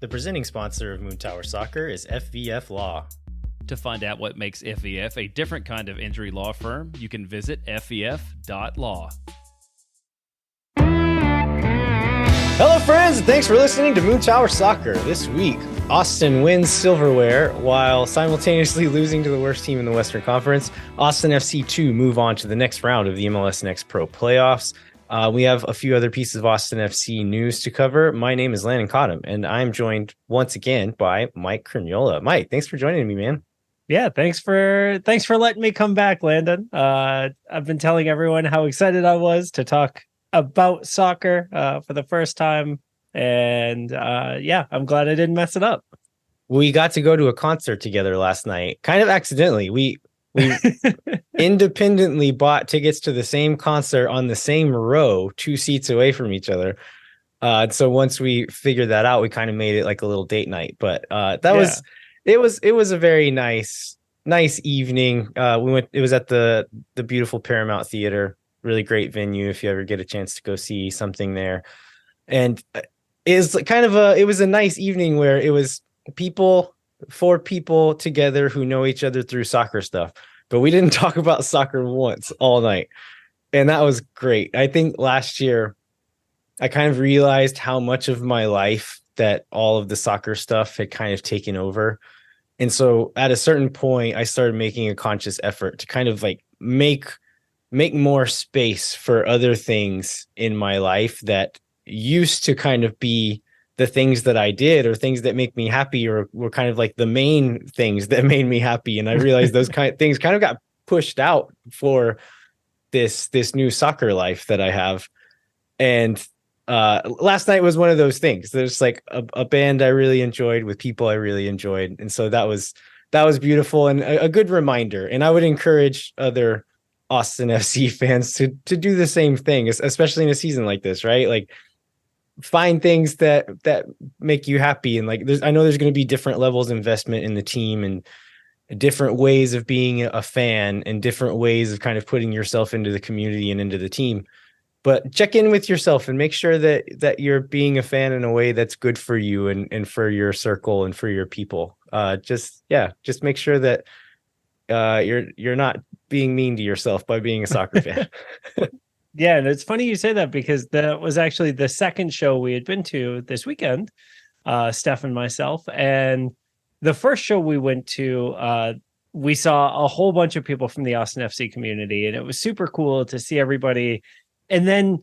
The presenting sponsor of Moon Tower Soccer is FVF Law. To find out what makes FVF a different kind of injury law firm, you can visit fvf.law. Hello, friends, and thanks for listening to Moon Tower Soccer. This week, Austin wins silverware while simultaneously losing to the worst team in the Western Conference. Austin FC 2 move on to the next round of the MLS Next Pro playoffs. We have a few other pieces of Austin FC news to cover. My name is Landon Cottam, and I'm joined once again by Mike Cragnola. Mike, thanks for joining me, man. Yeah, thanks for letting me come back, Landon. I've been telling everyone how excited I was to talk about soccer for the first time, and I'm glad I didn't mess it up. We got to go to a concert together last night, kind of accidentally. We independently bought tickets to the same concert on the same row, 2 seats away from each other. So once we figured that out, we kind of made it like a little date night. But it was a very nice evening. It was at the beautiful Paramount Theater, really great venue if you ever get a chance to go see something there. And it was a nice evening where it was four people together who know each other through soccer stuff, but we didn't talk about soccer once all night. And that was great. I think last year I kind of realized how much of my life that all of the soccer stuff had kind of taken over. And so at a certain point, I started making a conscious effort to kind of like make more space for other things in my life that used to kind of be the things that I did or things that make me happy or were kind of like the main things that made me happy. And I realized those kind of things kind of got pushed out for this new soccer life that I have. And last night was one of those things. There's like a band I really enjoyed with people I really enjoyed. And so that was beautiful and a good reminder. And I would encourage other Austin FC fans to do the same thing, especially in a season like this, right? Like find things that make you happy. And like, I know there's going to be different levels of investment in the team and different ways of being a fan and different ways of kind of putting yourself into the community and into the team. But check in with yourself and make sure that you're being a fan in a way that's good for you and for your circle and for your people. Just make sure that you're not being mean to yourself by being a soccer fan. Yeah, and it's funny you say that because that was actually the second show we had been to this weekend, Steph and myself. And the first show we went to, we saw a whole bunch of people from the Austin FC community, and it was super cool to see everybody. And then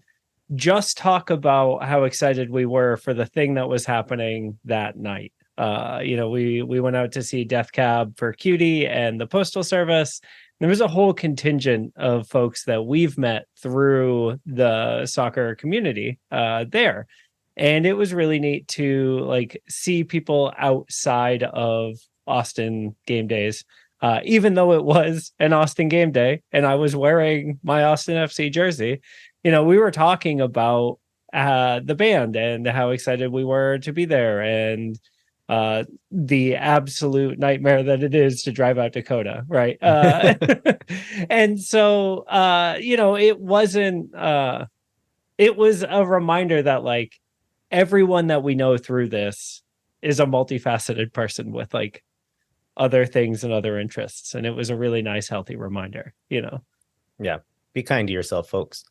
just talk about how excited we were for the thing that was happening that night. We went out to see Death Cab for Cutie and the Postal Service. There was a whole contingent of folks that we've met through the soccer community there. And it was really neat to like see people outside of Austin game days, even though it was an Austin game day and I was wearing my Austin FC jersey. We were talking about the band and how excited we were to be there and the absolute nightmare that it is to drive out Dakota, right? And so, it wasn't, it was a reminder that like everyone that we know through this is a multifaceted person with like other things and other interests. And it was a really nice, healthy reminder, Yeah. Be kind to yourself, folks.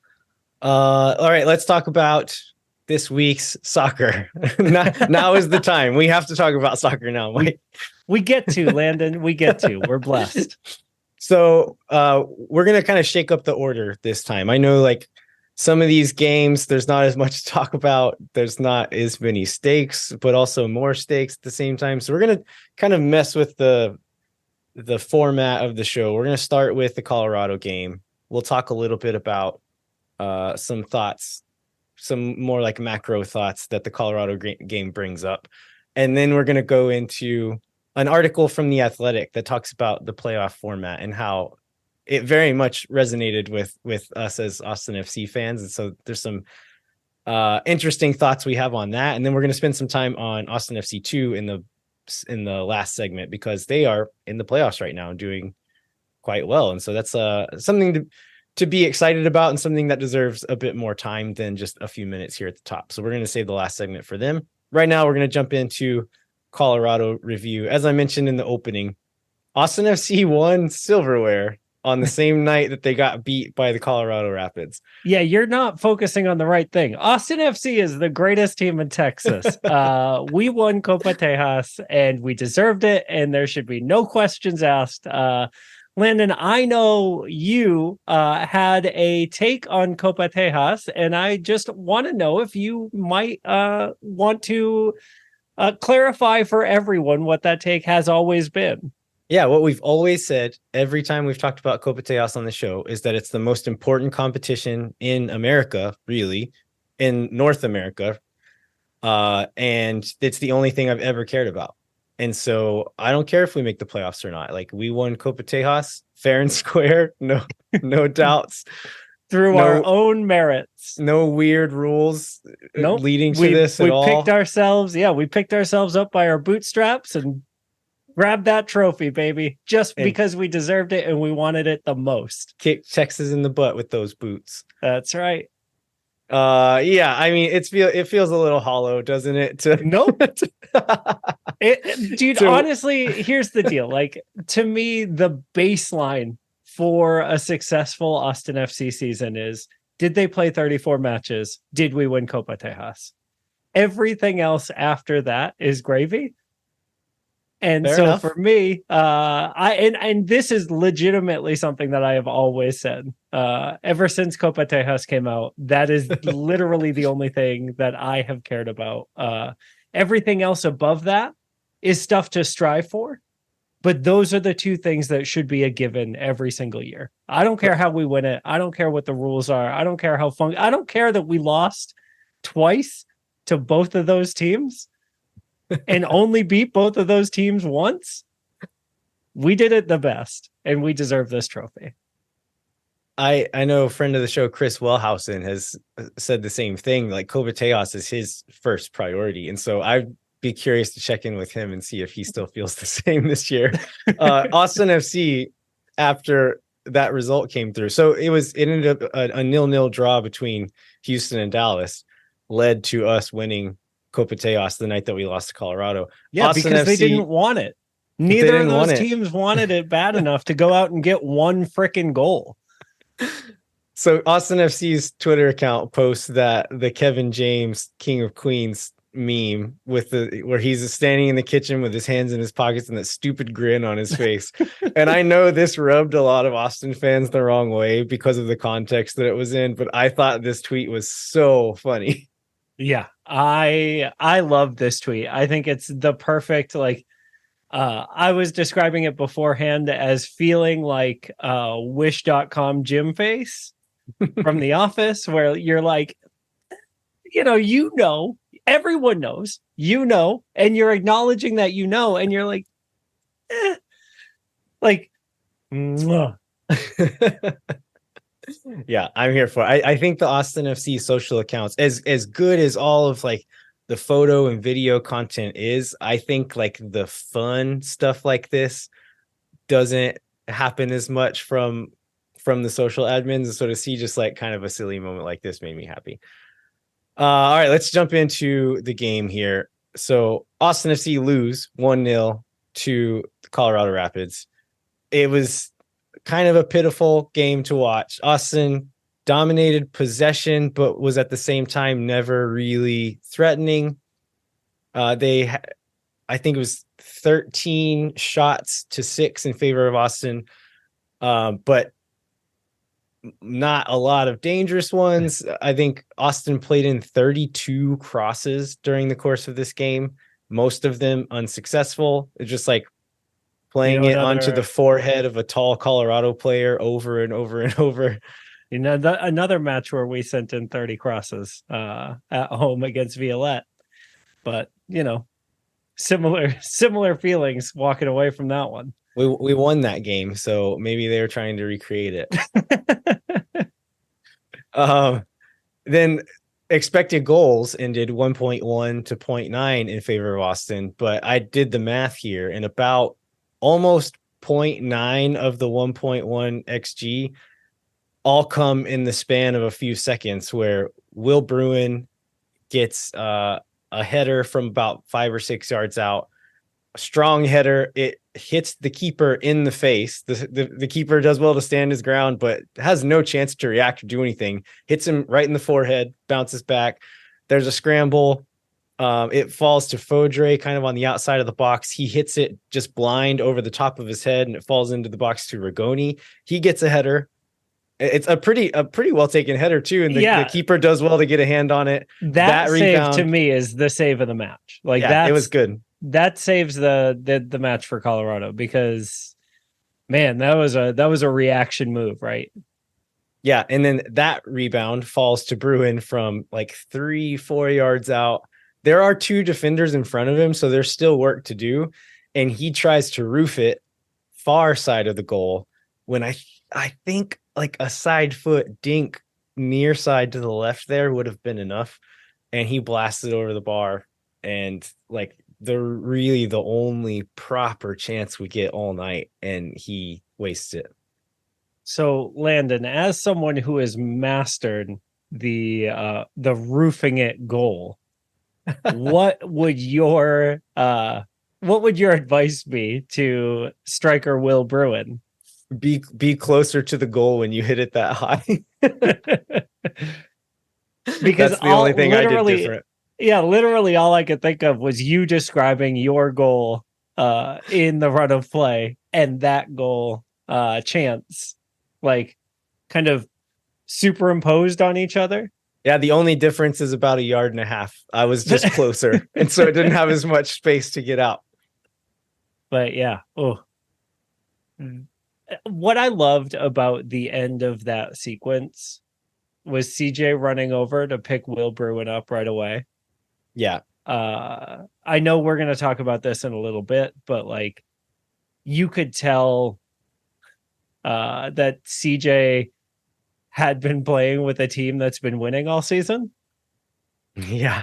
All right, let's talk about this week's soccer. Now is the time. We have to talk about soccer now, Mike. We get to, Landon. We're blessed. So we're going to kind of shake up the order this time. I know like some of these games, there's not as much to talk about. There's not as many stakes, but also more stakes at the same time. So we're going to kind of mess with the format of the show. We're going to start with the Colorado game. We'll talk a little bit about some thoughts, some more like macro thoughts that the Colorado game brings up. And then we're going to go into an article from The Athletic that talks about the playoff format and how it very much resonated with us as Austin FC fans. And so there's some interesting thoughts we have on that. And then we're going to spend some time on Austin FC 2 in the last segment because they are in the playoffs right now and doing quite well. And so that's something to be excited about and something that deserves a bit more time than just a few minutes here at the top. So we're going to save the last segment for them. right now we're going to jump into Colorado review. As I mentioned in the opening, Austin FC won silverware on the same night that they got beat by the Colorado Rapids. Yeah, you're not focusing on the right thing. Austin FC is the greatest team in Texas. We won Copa Tejas and we deserved it, and there should be no questions asked. Landon, I know you had a take on Copa Tejas, and I just want to know if you might want to clarify for everyone what that take has always been. Yeah, what we've always said every time we've talked about Copa Tejas on the show is that it's the most important competition in America, really, in North America. And it's the only thing I've ever cared about. And so I don't care if we make the playoffs or not. Like, we won Copa Tejas fair and square, no doubts. Through our own merits. No weird rules leading to this at all. We picked ourselves up by our bootstraps and grabbed that trophy, baby, just because we deserved it and we wanted it the most. Kick Texas in the butt with those boots. That's right. Yeah, I mean, it feels a little hollow, doesn't it? Nope. Dude, honestly, here's the deal. Like, to me, the baseline for a successful Austin FC season is, did they play 34 matches? Did we win Copa Tejas? Everything else after that is gravy. And Fair enough. For me, and this is legitimately something that I have always said. Ever since Copa Tejas came out, that is literally the only thing that I have cared about. Everything else above that is stuff to strive for. But those are the two things that should be a given every single year. I don't care how we win it. I don't care what the rules are. I don't care how fun. I don't care that we lost twice to both of those teams and only beat both of those teams once. We did it the best, and we deserve this trophy. I know a friend of the show, Chris Wellhausen, has said the same thing. Like, Copa Tejas is his first priority. And so I'd be curious to check in with him and see if he still feels the same this year. Austin FC, after that result came through. So it ended up a 0-0 draw between Houston and Dallas, led to us winning Copa Tejas the night that we lost to Colorado. Yeah, Austin because FC, they didn't want it. Neither of those teams wanted it bad enough to go out and get one freaking goal. So Austin FC's Twitter account posts that the Kevin James King of Queens meme with where he's standing in the kitchen with his hands in his pockets and that stupid grin on his face. And I know this rubbed a lot of Austin fans the wrong way because of the context that it was in, but I thought this tweet was so funny. Yeah, I love this tweet. I think it's the perfect, like, I was describing it beforehand as feeling like wish.com gym face from The Office, where you're like, everyone knows, and you're acknowledging that and you're like, Yeah, I'm here for it. I think the Austin FC social accounts, as good as all of like the photo and video content is, I think like the fun stuff like this doesn't happen as much from the social admins. And so to see just like kind of a silly moment like this made me happy. All right, let's jump into the game here. So Austin FC lose 1-0 to the Colorado Rapids. It was kind of a pitiful game to watch. Austin dominated possession, but was at the same time never really threatening. I think it was 13 shots to 6 in favor of Austin, but not a lot of dangerous ones. I think Austin played in 32 crosses during the course of this game, most of them unsuccessful. It's just like playing it onto the forehead of a tall Colorado player over and over and over. Another match where we sent in 30 crosses at home against Violette, but similar feelings walking away from that one. We won that game, so maybe they were trying to recreate it. Then expected goals ended 1.1 to 0.9 in favor of Austin, but I did the math here, and about almost 0.9 of the 1.1 XG all come in the span of a few seconds, where Will Bruin gets a header from about 5 or 6 yards out. A strong header. It hits the keeper in the face. The keeper does well to stand his ground, but has no chance to react or do anything. Hits him right in the forehead, bounces back. There's a scramble. It falls to Fodrey kind of on the outside of the box. He hits it just blind over the top of his head, and it falls into the box to Rigoni. He gets a header. It's a pretty well taken header too, and the keeper does well to get a hand on it. That save rebound, to me is the save of the match. Like it was good. That saves the match for Colorado, because man, that was a reaction move, right? Yeah, and then that rebound falls to Bruin from like 3-4 yards out. There are 2 defenders in front of him, so there's still work to do, and he tries to roof it far side of the goal when I think like a side foot dink near side to the left there would have been enough, and he blasted over the bar, and like the only proper chance we get all night, and he wastes it. So Landon, as someone who has mastered the roofing it goal, what would your advice be to striker Will Bruin? Be closer to the goal when you hit it that high. Because that's the only thing I did different. Yeah, literally all I could think of was you describing your goal in the run of play and that goal chance, like kind of superimposed on each other. Yeah, the only difference is about 1.5 yards. I was just closer, and so it didn't have as much space to get out. But yeah, what I loved about the end of that sequence was CJ running over to pick Will Bruin up right away. Yeah. I know we're going to talk about this in a little bit, but like you could tell that CJ had been playing with a team that's been winning all season. Yeah.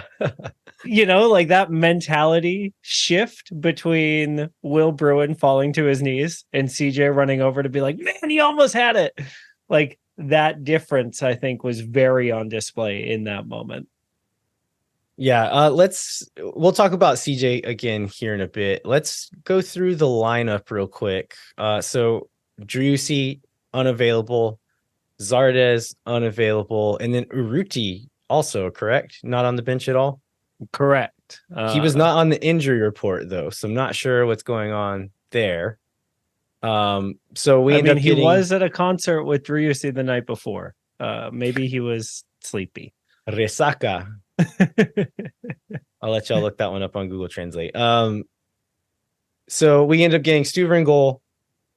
Like that mentality shift between Will Bruin falling to his knees and CJ running over to be like, man, he almost had it. Like that difference, I think, was very on display in that moment. Yeah. We'll talk about CJ again here in a bit. Let's go through the lineup real quick. So Driussi unavailable, Zardes unavailable, and then Urruti also, correct? Not on the bench at all? Correct. He was not on the injury report though, so I'm not sure what's going on there. So we ended up he was at a concert with Driussi the night before. Maybe he was sleepy. Resaca. I'll let y'all look that one up on Google Translate. So we ended up getting Stuver in goal,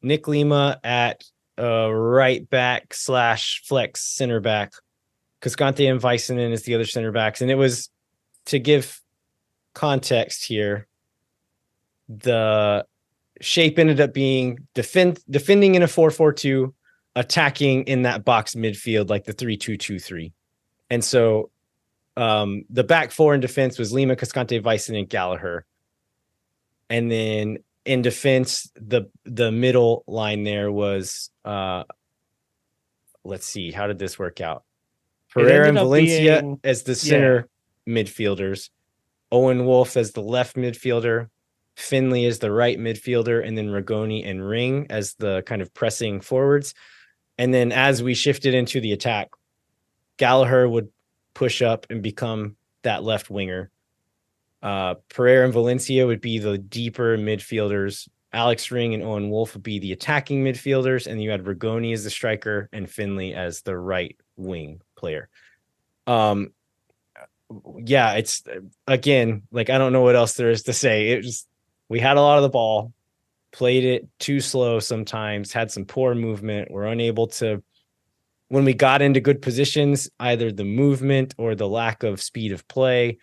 Nick Lima at right back / flex center back, Cascante and Väisänen is the other center backs. And it was, to give context here, the shape ended up being defending in a 4-4-2, attacking in that box midfield, like the 3-2-2-3. And so the back four in defense was Lima, Cascante, Väisänen, and Gallagher. And then in defense, the middle line there was, let's see, how did this work out? Pereira and Valencia as the center midfielders, Owen Wolff as the left midfielder, Finley as the right midfielder, and then Rigoni and Ring as the kind of pressing forwards. And then as we shifted into the attack, Gallagher would push up and become that left winger. Pereira and Valencia would be the deeper midfielders. Alex Ring and Owen Wolff would be the attacking midfielders, and you had Rigoni as the striker and Finley as the right wing player. It's again, like, I don't know what else there is to say. It just, we had a lot of the ball, played it too slow sometimes, had some poor movement. We're unable to, when we got into good positions, either the movement or the lack of speed of play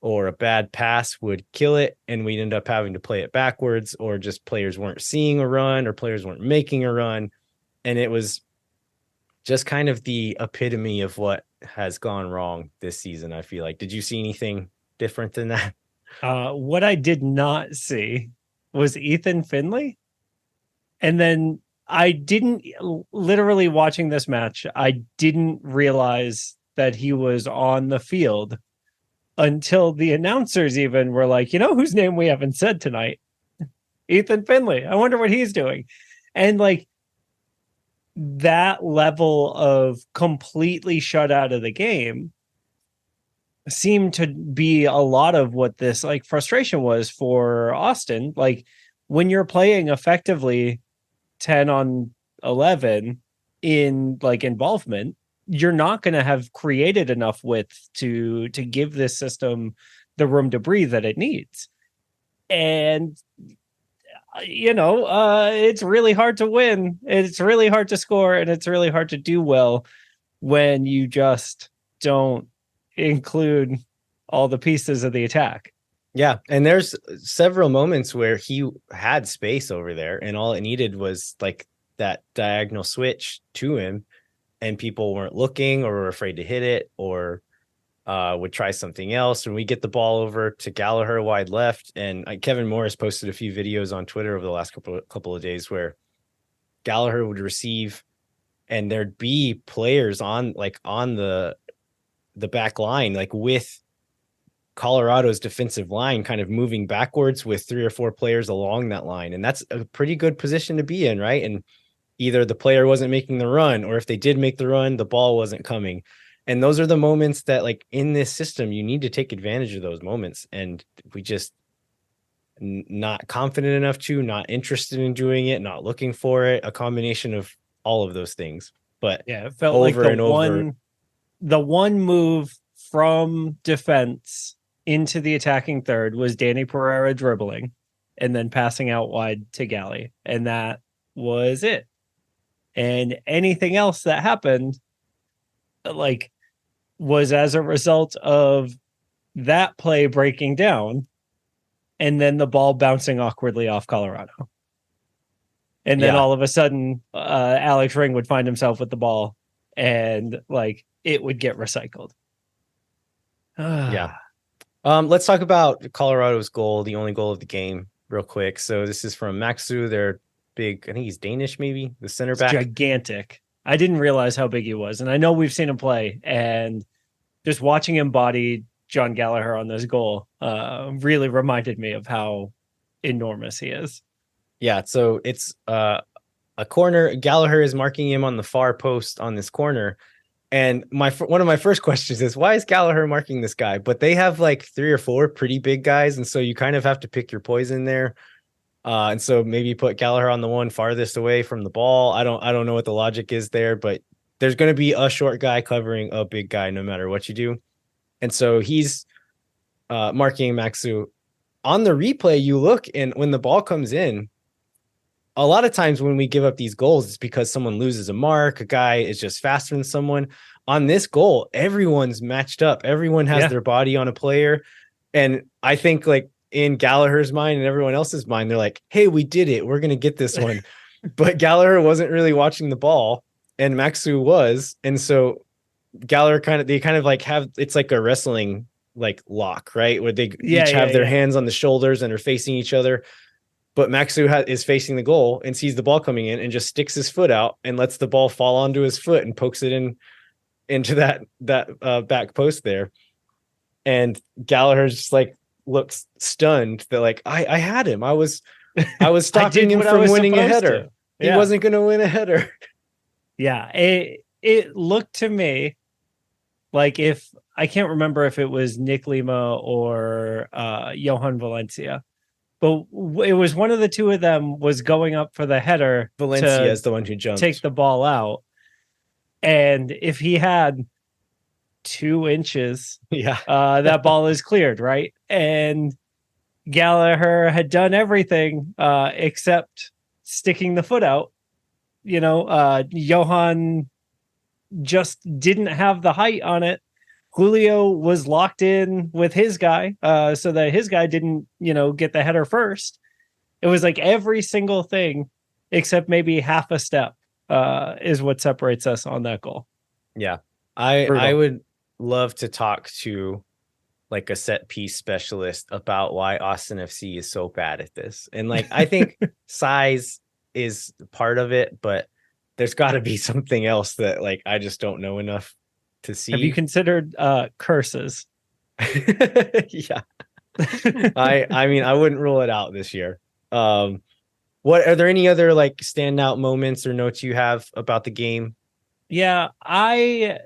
or a bad pass would kill it, and we'd end up having to play it backwards, or just players weren't seeing a run or players weren't making a run. And it was just kind of the epitome of what has gone wrong this season, I feel like. Did you see anything different than that? What I did not see was Ethan Finley. And then I didn't, literally watching this match, I didn't realize that he was on the field until the announcers even were like, you know, whose name we haven't said tonight? Ethan Finley. I wonder what he's doing. And like that level of completely shut out of the game seemed to be a lot of what this like frustration was for Austin. Like when you're playing effectively 10 on 11 in like involvement, you're not going to have created enough width to give this system the room to breathe that it needs. And it's really hard to win. It's really hard to score, and it's really hard to do well when you just don't include all the pieces of the attack. Yeah, and there's several moments where he had space over there, and all it needed was like that diagonal switch to him, and people weren't looking or were afraid to hit it or would try something else. And we get the ball over to Gallagher wide left, and Kevin Morris posted a few videos on Twitter over the last couple of days where Gallagher would receive, and there'd be players on the back line, like with Colorado's defensive line kind of moving backwards with 3 or 4 players along that line. And that's a pretty good position to be in, right? And either the player wasn't making the run, or if they did make the run, the ball wasn't coming. And those are the moments that, like, in this system, you need to take advantage of those moments. And we just not confident enough to, not interested in doing it, not looking for it, a combination of all of those things. But yeah, it felt like the one move from defense into the attacking third was Danny Pereira dribbling and then passing out wide to Galley. And that was it. And anything else that happened, like, was as a result of that play breaking down and then the ball bouncing awkwardly off Colorado. And then all of a sudden, Alex Ring would find himself with the ball and like it would get recycled. Yeah. Let's talk about Colorado's goal, the only goal of the game, real quick. So this is from Maxu. They're big. I think he's Danish, maybe the center back. Gigantic. I didn't realize how big he was. And I know we've seen him play, and just watching him body John Gallagher on this goal really reminded me of how enormous he is. Yeah. So it's a corner. Gallagher is marking him on the far post on this corner. And one of my first questions is, why is Gallagher marking this guy? But they have like 3 or 4 pretty big guys. And so you kind of have to pick your poison there. And so maybe put Gallagher on the one farthest away from the ball. I don't know what the logic is there, but there's going to be a short guy covering a big guy no matter what you do. And so he's marking Maxu. On the replay, you look, and when the ball comes in, a lot of times when we give up these goals, it's because someone loses a mark. A guy is just faster than someone. On this goal, everyone's matched up. Everyone has their body on a player. And I think, like, in Gallagher's mind and everyone else's mind, they're like, hey, we did it. We're going to get this one. But Gallagher wasn't really watching the ball, and Maxu was. And so Gallagher they kind of like have, it's like a wrestling like lock, right? Where they each have their hands on the shoulders and are facing each other. But Maxu is facing the goal and sees the ball coming in and just sticks his foot out and lets the ball fall onto his foot and pokes it into that back post there. And Gallagher just like looks stunned that, like, I had him. I was stopping him from winning a header. He wasn't going to win a header. Yeah, it looked to me like, if I can't remember if it was Nick Lima or Johan Valencia, but it was one of the two of them was going up for the header. Valencia is the one who jumped. Take the ball out. And if he had 2 inches, that ball is cleared, right? And Gallagher had done everything except sticking the foot out. Johan just didn't have the height on it. Julio was locked in with his guy so that his guy didn't, get the header first. It was like every single thing except maybe half a step is what separates us on that goal. Yeah. I would love to talk to like a set piece specialist about why Austin FC is so bad at this. And like, I think size is part of it, but there's got to be something else that, like, I just don't know enough to see. Have you considered curses? Yeah. I mean, I wouldn't rule it out this year. What are there any other like standout moments or notes you have about the game? Yeah, I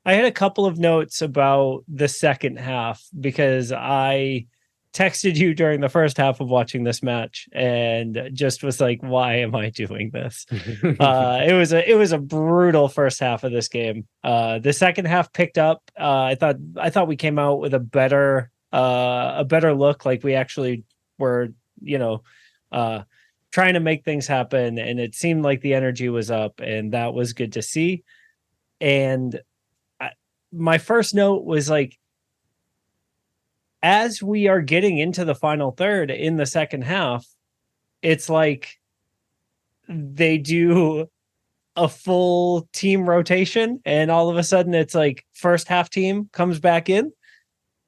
had a couple of notes about the second half because I texted you during the first half of watching this match and just was like, why am I doing this? It was a brutal first half of this game. The second half picked up. I thought we came out with a better look, like we actually were, you know, uh trying to make things happen, and it seemed like the energy was up, and that was good to see. And my first note was like, as we are getting into the final third in the second half, it's like they do a full team rotation, and all of a sudden it's like first half team comes back in.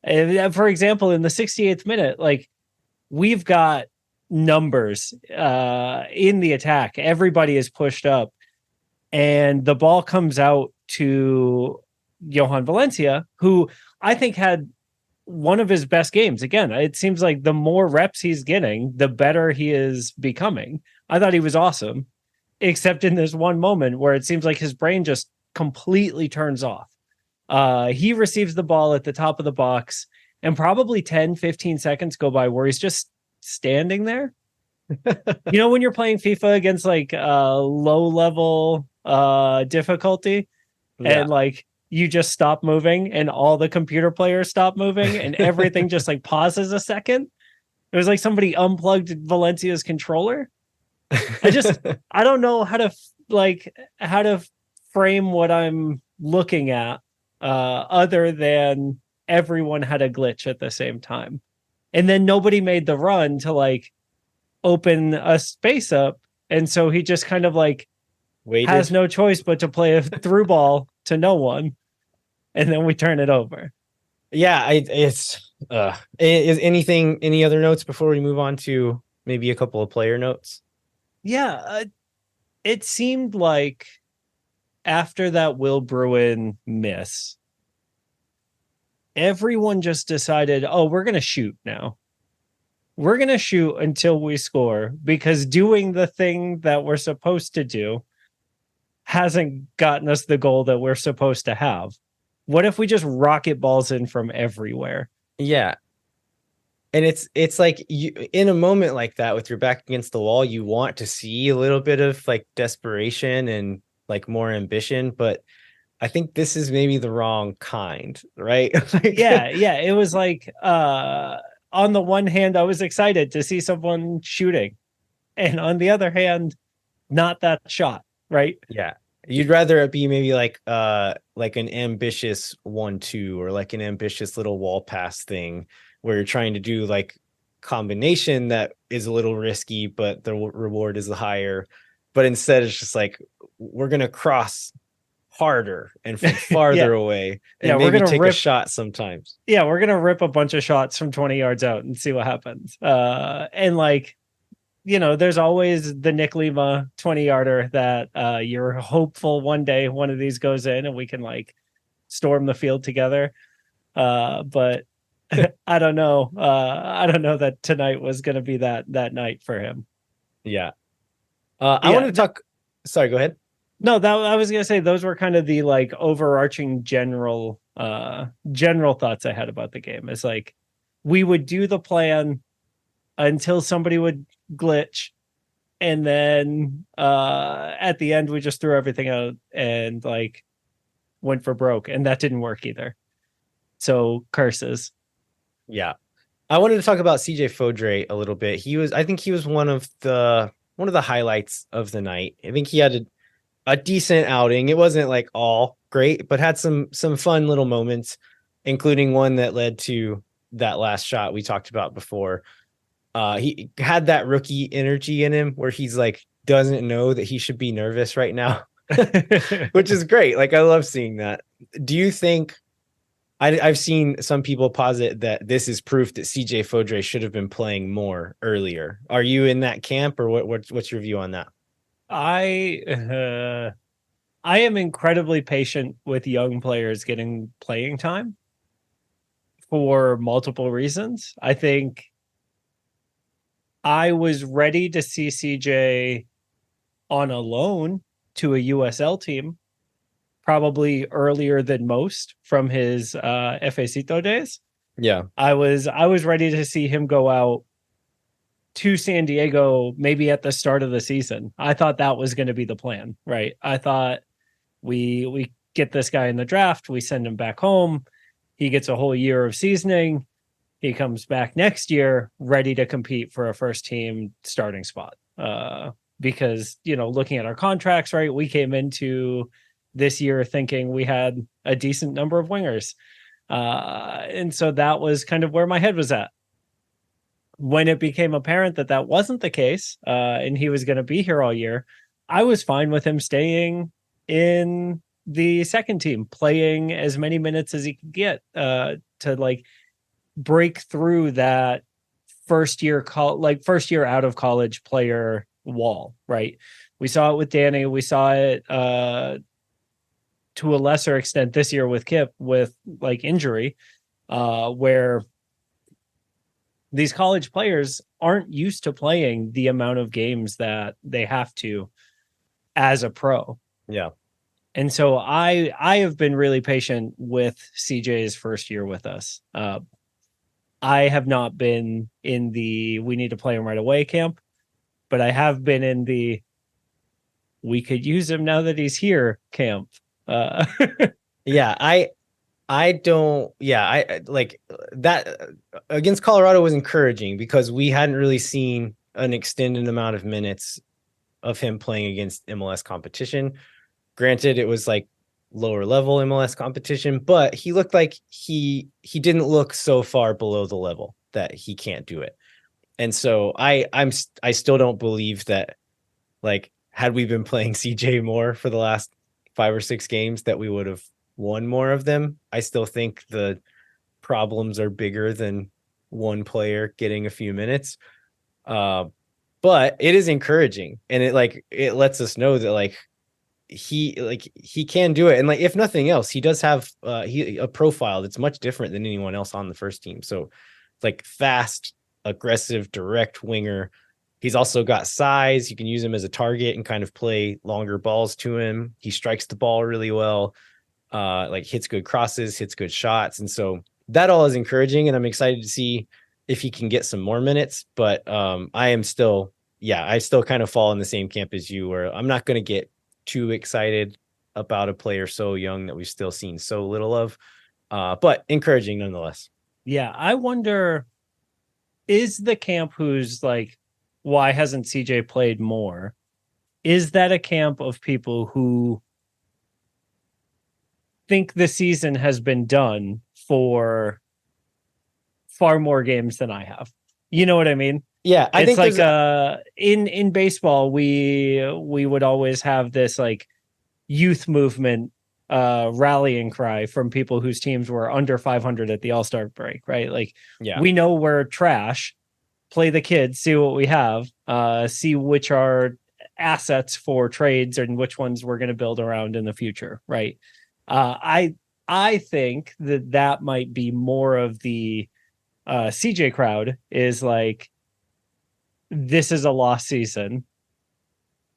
And for example, in the 68th minute, like we've got numbers in the attack. Everybody is pushed up, and the ball comes out to Johan Valencia, who I think had one of his best games. Again, it seems like the more reps he's getting, the better he is becoming. I thought he was awesome, except in this one moment where it seems like his brain just completely turns off. He receives the ball at the top of the box, and probably 10-15 seconds go by where he's just standing there. You know, when you're playing FIFA against like low level difficulty, and like you just stop moving and all the computer players stop moving and everything just like pauses a second. It was like somebody unplugged Valencia's controller. I don't know how to frame what I'm looking at other than everyone had a glitch at the same time. And then nobody made the run to like open a space up. And so he just kind of like has no choice but to play a through ball to no one. And then we turn it over. Yeah, is anything, any other notes before we move on to maybe a couple of player notes? Yeah, it seemed like after that Will Bruin miss, everyone just decided, oh, we're going to shoot now. We're going to shoot until we score, because doing the thing that we're supposed to do hasn't gotten us the goal that we're supposed to have. What if we just rocket balls in from everywhere? Yeah. And it's like you, in a moment like that with your back against the wall, you want to see a little bit of like desperation and like more ambition, but I think this is maybe the wrong kind, right? Yeah. It was like on the one hand, I was excited to see someone shooting, and on the other hand, not that shot, right? Yeah. You'd rather it be maybe like an ambitious 1-2 or like an ambitious little wall pass thing where you're trying to do like combination that is a little risky, but the reward is higher. But instead it's just like, we're going to cross harder and from farther away and maybe take a shot sometimes. Yeah, we're going to rip a bunch of shots from 20 yards out and see what happens. And like, you know, there's always the Nick Lima 20-yarder that you're hopeful one day one of these goes in and we can like storm the field together. But I don't know. I don't know that tonight was going to be that night for him. Yeah. I wanted to talk. Sorry, go ahead. No, that I was going to say those were kind of the like overarching general thoughts I had about the game. It's like we would do the plan until somebody would glitch, and then at the end we just threw everything out and like went for broke, and that didn't work either. So curses. Yeah. I wanted to talk about CJ Fodrey a little bit. I think he was one of the highlights of the night. I think he had a decent outing. It wasn't like all great, but had some fun little moments, including one that led to that last shot we talked about before. He had that rookie energy in him where he's like, doesn't know that he should be nervous right now, which is great. Like, I love seeing that. Do you think I've seen some people posit that this is proof that CJ Fodrey should have been playing more earlier? Are you in that camp, or what's your view on that? I am incredibly patient with young players getting playing time. for multiple reasons. I think I was ready to see CJ on a loan to a USL team, probably earlier than most from his Facito days. Yeah. I was ready to see him go out to San Diego maybe at the start of the season. I thought that was going to be the plan, right? I thought we get this guy in the draft, we send him back home, he gets a whole year of seasoning, he comes back next year ready to compete for a first team starting spot. Because, looking at our contracts, right, we came into this year thinking we had a decent number of wingers. And so that was kind of where my head was at. When it became apparent that that wasn't the case, and he was going to be here all year, I was fine with him staying in the second team, playing as many minutes as he could get to like break through that first year out of college player wall, right? We saw it with Danny. We saw it to a lesser extent this year with Kip with like injury, where these college players aren't used to playing the amount of games that they have to as a pro. Yeah. And so I have been really patient with CJ's first year with us. I have not been in the we need to play him right away camp, but I have been in the we could use him now that he's here camp. Yeah, I don't. Yeah, I like that against Colorado was encouraging because we hadn't really seen an extended amount of minutes of him playing against MLS competition. Granted, it was like lower level MLS competition, but he looked like he didn't look so far below the level that he can't do it. And so I still don't believe that, like, had we been playing CJ more for the last 5 or 6 games, that we would have won more of them. I still think the problems are bigger than one player getting a few minutes. But it is encouraging, and it lets us know that he can do it. And like, if nothing else, he does have a profile that's much different than anyone else on the first team. So like fast, aggressive, direct winger. He's also got size. You can use him as a target and kind of play longer balls to him. He strikes the ball really well. Like hits good crosses, hits good shots. And so that all is encouraging, and I'm excited to see if he can get some more minutes. But I still kind of fall in the same camp as you, where I'm not going to get too excited about a player so young that we've still seen so little of, but encouraging nonetheless. Yeah, I wonder, is the camp who's like, why hasn't CJ played more? Is that a camp of people who think the season has been done for far more games than I have? You know what I mean? Yeah, I think like in baseball, we would always have this like youth movement rallying cry from people whose teams were under 500 at the All-Star break, right? Like, yeah, we know we're trash. Play the kids, see what we have, see which are assets for trades and which ones we're going to build around in the future, right? I think that might be more of the CJ crowd, is like, this is a lost season.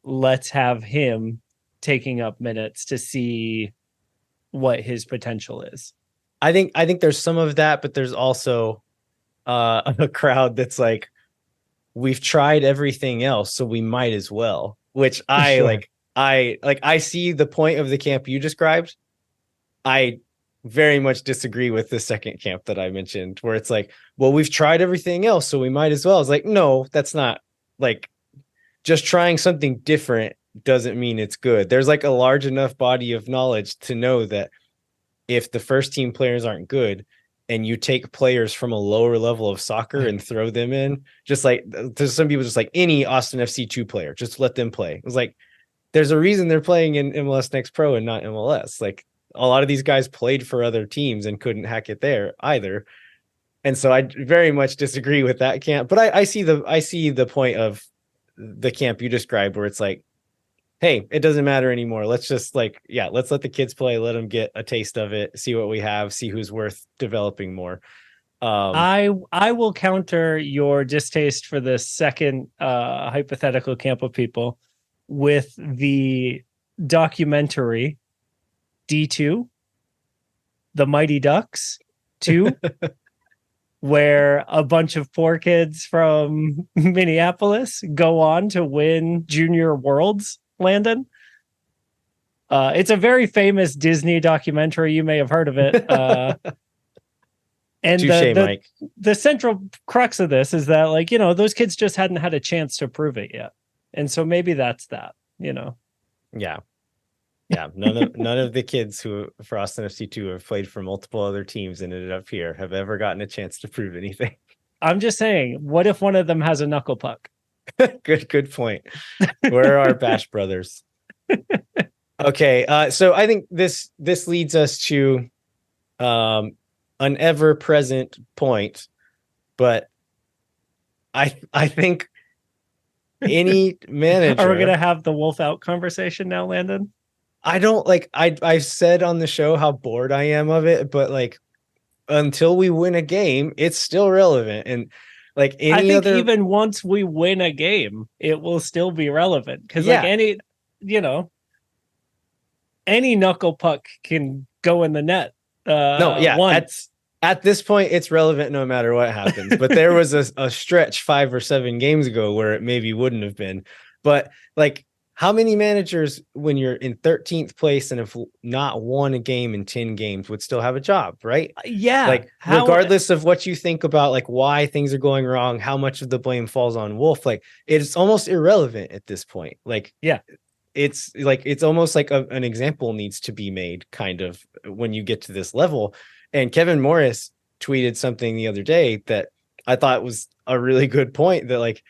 Let's have him taking up minutes to see what his potential is. I think there's some of that, but there's also a crowd that's like, we've tried everything else, so we might as well. Which I see the point of the camp you described. I very much disagree with the second camp that I mentioned, where it's like, well, we've tried everything else, so we might as well. It's like, no, that's not, like, just trying something different doesn't mean it's good. There's like a large enough body of knowledge to know that if the first team players aren't good, and you take players from a lower level of soccer and throw them in, just like, there's some people just like any Austin FC 2 player, just let them play. It was like, there's a reason they're playing in MLS Next Pro and not MLS. Like, a lot of these guys played for other teams and couldn't hack it there either. And so I very much disagree with that camp, but I see the point of the camp you described, where it's like, hey, it doesn't matter anymore. Let's just let's let the kids play, let them get a taste of it, see what we have, see who's worth developing more. I will counter your distaste for the second hypothetical camp of people with the documentary D2, The Mighty Ducks 2, where a bunch of poor kids from Minneapolis go on to win Junior Worlds, Landon. It's a very famous Disney documentary. You may have heard of it. And Mike. The central crux of this is that, like, those kids just hadn't had a chance to prove it yet. And so maybe that's that, Yeah. Yeah. None of the kids who for Austin FC2 have played for multiple other teams and ended up here have ever gotten a chance to prove anything. I'm just saying, what if one of them has a knuckle puck? Good point. Where are our Bash brothers? Okay. So I think this leads us to an ever-present point, but I think any manager. Are we gonna have the Wolff out conversation now, Landon? I don't like. I've said on the show how bored I am of it, but like until we win a game, it's still relevant. And like even once we win a game, it will still be relevant because like any knuckle puck can go in the net. At this point it's relevant no matter what happens, but there was a stretch 5 or 7 games ago where it maybe wouldn't have been. But like, how many managers when you're in 13th place and have not won a game in 10 games would still have a job, right? Like regardless of what you think about like why things are going wrong, how much of the blame falls on Wolff, like it's almost irrelevant at this point. Like it's almost like an example needs to be made kind of when you get to this level. And Kevin Morris tweeted something the other day that I thought was a really good point, that like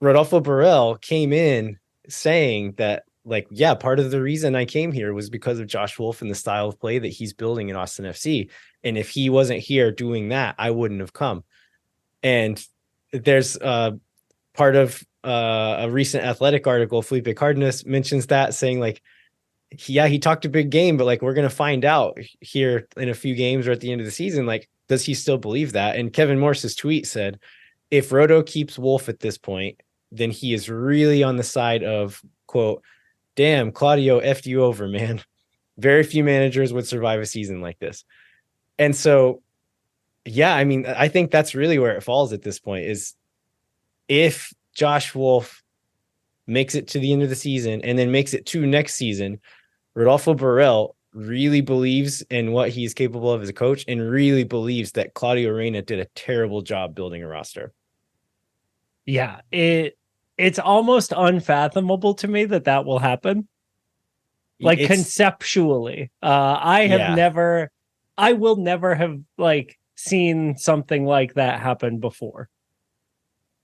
Rodolfo Borrell came in saying that like, yeah, part of the reason I came here was because of Josh Wolff and the style of play that he's building in Austin FC. And if he wasn't here doing that, I wouldn't have come. And there's part of a recent Athletic article, Felipe Cardenas mentions that, saying like, he talked a big game, but like we're gonna find out here in a few games or at the end of the season, like, does he still believe that? And Kevin Morris's tweet said, if Rodo keeps Wolff at this point, then he is really on the side of, quote, damn, Claudio effed you over, man. Very few managers would survive a season like this. And so, yeah, I mean, I think that's really where it falls at this point, is if Josh Wolff makes it to the end of the season and then makes it to next season, Rodolfo Borrell really believes in what he's capable of as a coach and really believes that Claudio Reyna did a terrible job building a roster. Yeah, it's almost unfathomable to me that will happen. Like conceptually, I will never have like seen something like that happen before.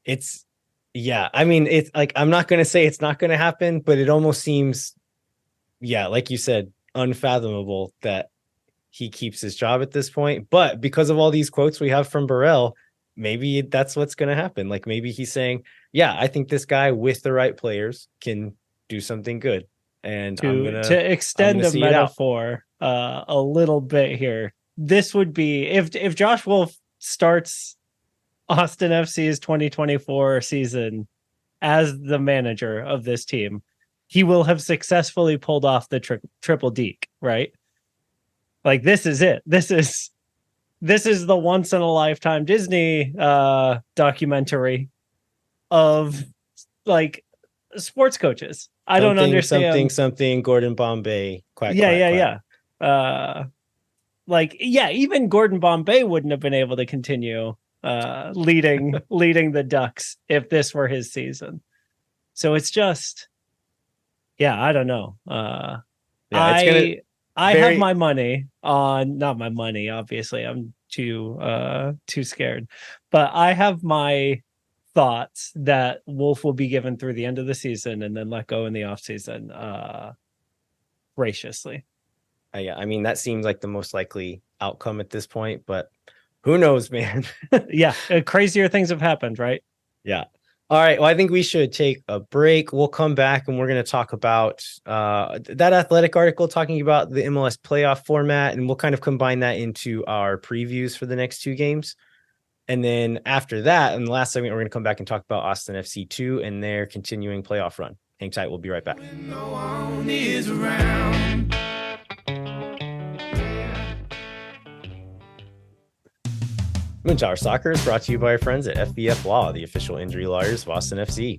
I mean, it's like, I'm not going to say it's not going to happen, but it almost seems, like you said, unfathomable that he keeps his job at this point. But because of all these quotes we have from Borrell, maybe that's what's going to happen. Like maybe he's saying, yeah, I think this guy with the right players can do something good. And to extend a metaphor a little bit here, this would be if Josh Wolff starts Austin FC's 2024 season as the manager of this team, he will have successfully pulled off the triple deke, right? Like this is it. This is the once in a lifetime Disney documentary of like sports coaches. I don't understand something Gordon Bombay. Quack, even Gordon Bombay wouldn't have been able to continue leading the Ducks if this were his season. So it's just, I don't know. I have my money on, not my money, obviously. I'm too scared. But I have my thoughts that Wolff will be given through the end of the season and then let go in the offseason graciously. I mean, that seems like the most likely outcome at this point, but who knows, man? Crazier things have happened, right? Yeah. All right. Well, I think we should take a break. We'll come back and we're going to talk about that athletic article talking about the MLS playoff format, and we'll kind of combine that into our previews for the next two games. And then after that, in the last segment, we're going to come back and talk about Austin FC 2 and their continuing playoff run. Hang tight. We'll be right back. No one is around. Moontower Soccer is brought to you by our friends at FBF Law, the official injury lawyers of Austin FC.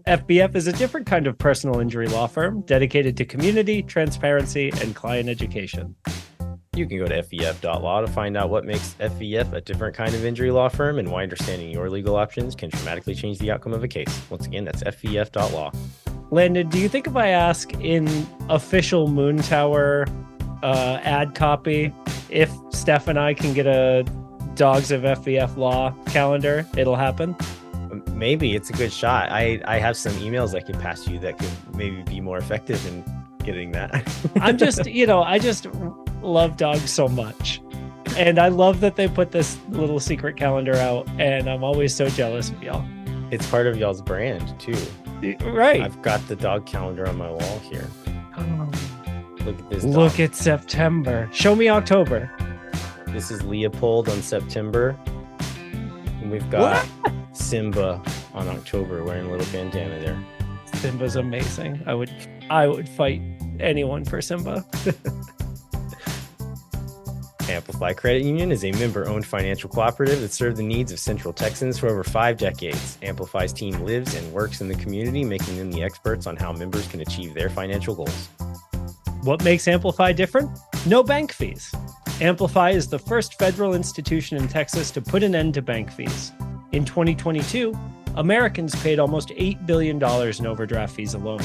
FBF is a different kind of personal injury law firm dedicated to community, transparency, and client education. You can go to FBF.law to find out what makes FBF a different kind of injury law firm and why understanding your legal options can dramatically change the outcome of a case. Once again, that's FBF.law. Landon, do you think if I ask in official Moontower ad copy if Steph and I can get a Dogs of FBF Law calendar, it'll happen? Maybe. It's a good shot. I have some emails I can pass you that could maybe be more effective in getting that. I'm just, I just love dogs so much. And I love that they put this little secret calendar out, and I'm always so jealous of y'all. It's part of y'all's brand, too. Right. I've got the dog calendar on my wall here. Oh. Look at this. Look at September. Show me October. This is Leopold on September. And we've got Simba on October wearing a little bandana there. Simba's amazing. I would fight anyone for Simba. Amplify Credit Union is a member-owned financial cooperative that served the needs of Central Texans for over 5 decades. Amplify's team lives and works in the community, making them the experts on how members can achieve their financial goals. What makes Amplify different? No bank fees. Amplify is the first federal institution in Texas to put an end to bank fees. In 2022, Americans paid almost $8 billion in overdraft fees alone.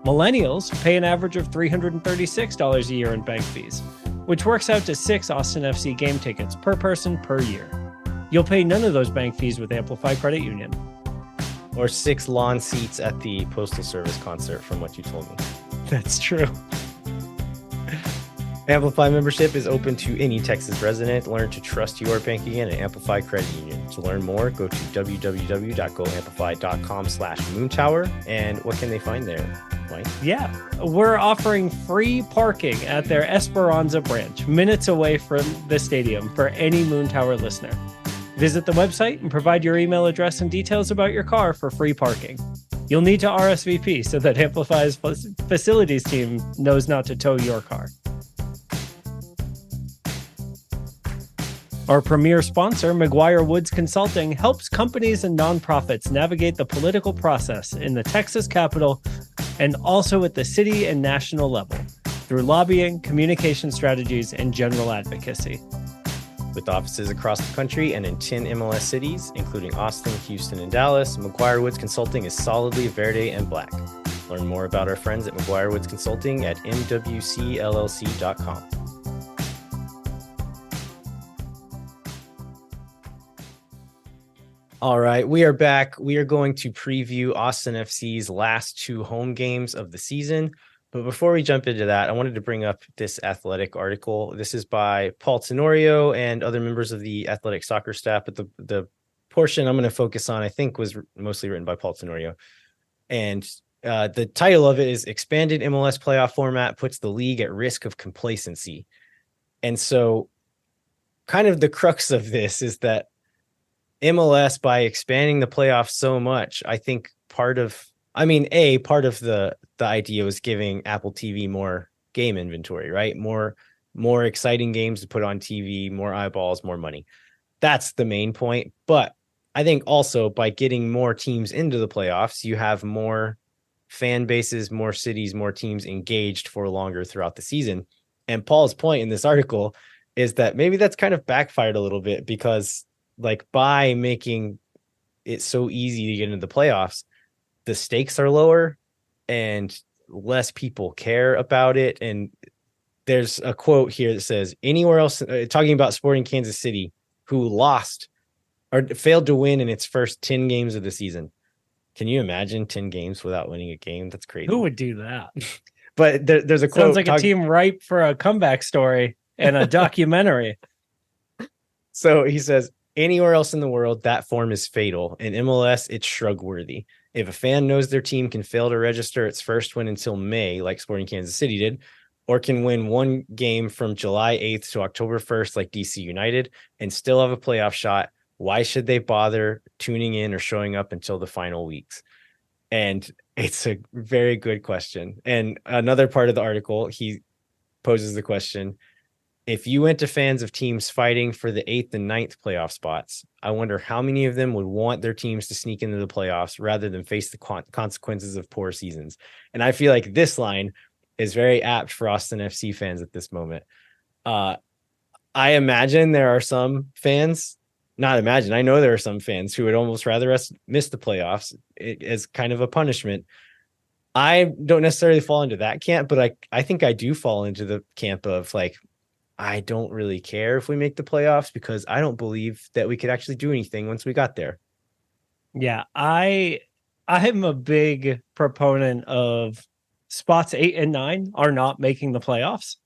Millennials pay an average of $336 a year in bank fees, which works out to 6 Austin FC game tickets per person per year. You'll pay none of those bank fees with Amplify Credit Union. Or 6 lawn seats at the Postal Service concert, from what you told me. That's true. Amplify membership is open to any Texas resident. Learn to trust your bank again at Amplify Credit Union. To learn more, go to www.goamplify.com/moontower. And what can they find there, Mike? Yeah, we're offering free parking at their Esperanza branch, minutes away from the stadium, for any Moontower listener. Visit the website and provide your email address and details about your car for free parking. You'll need to RSVP so that Amplify's facilities team knows not to tow your car. Our premier sponsor, McGuire Woods Consulting, helps companies and nonprofits navigate the political process in the Texas Capitol and also at the city and national level through lobbying, communication strategies, and general advocacy. With offices across the country and in 10 MLS cities, including Austin, Houston, and Dallas, McGuire Woods Consulting is solidly verde and black. Learn more about our friends at McGuire Woods Consulting at mwcllc.com. All right, we are back. We are going to preview Austin FC's last 2 home games of the season. But before we jump into that, I wanted to bring up this athletic article. This is by Paul Tenorio and other members of the athletic soccer staff. But the portion I'm going to focus on, I think, was mostly written by Paul Tenorio. And the title of it is Expanded MLS Playoff Format Puts the League at Risk of Complacency. And so kind of the crux of this is that MLS, by expanding the playoffs so much, I think part of the idea was giving Apple TV more game inventory, right? More exciting games to put on TV, more eyeballs, more money. That's the main point. But I think also by getting more teams into the playoffs, you have more fan bases, more cities, more teams engaged for longer throughout the season. And Paul's point in this article is that maybe that's kind of backfired a little bit because, like, by making it so easy to get into the playoffs, the stakes are lower and less people care about it. And there's a quote here that says, anywhere else, talking about Sporting Kansas City, who lost or failed to win in its first 10 games of the season. Can you imagine 10 games without winning a game? That's crazy. Who would do that? But there's a quote. Sounds like a team ripe for a comeback story and a documentary. So he says, Anywhere else in the world, that form is fatal. In MLS, it's shrug worthy. If a fan knows their team can fail to register its first win until May, like Sporting Kansas City did, or can win one game from July 8th to October 1st, like DC United, and still have a playoff shot, why should they bother tuning in or showing up until the final weeks? And it's a very good question. And another part of the article, he poses the question, if you went to fans of teams fighting for the 8th and 9th playoff spots, I wonder how many of them would want their teams to sneak into the playoffs rather than face the consequences of poor seasons. And I feel like this line is very apt for Austin FC fans at this moment. I imagine there are some fans, not imagine, I know there are some fans who would almost rather us miss the playoffs as kind of a punishment. I don't necessarily fall into that camp, but I think I do fall into the camp of like, I don't really care if we make the playoffs because I don't believe that we could actually do anything once we got there. Yeah, I'm a big proponent of spots 8 and 9 are not making the playoffs.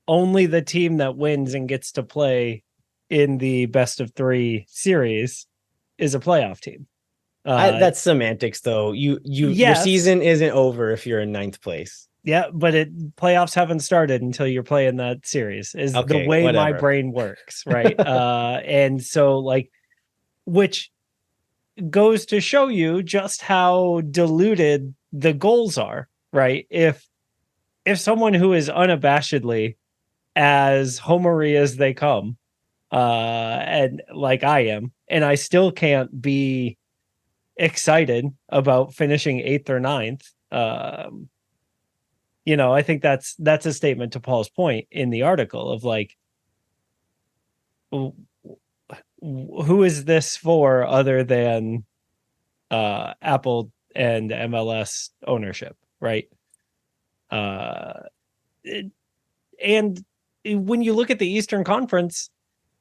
Only the team that wins and gets to play in the best of 3 series is a playoff team. That's semantics, though. Your season isn't over if you're in 9th place. Yeah, but playoffs haven't started until you're playing that series. Is the way my brain works, right? And so, like, which goes to show you just how diluted the goals are, right? If someone who is unabashedly as homery as they come, and like I am, and I still can't be excited about finishing 8th or 9th, I think that's a statement to Paul's point in the article of like, who is this for other than Apple and MLS ownership, right? And when you look at the Eastern Conference,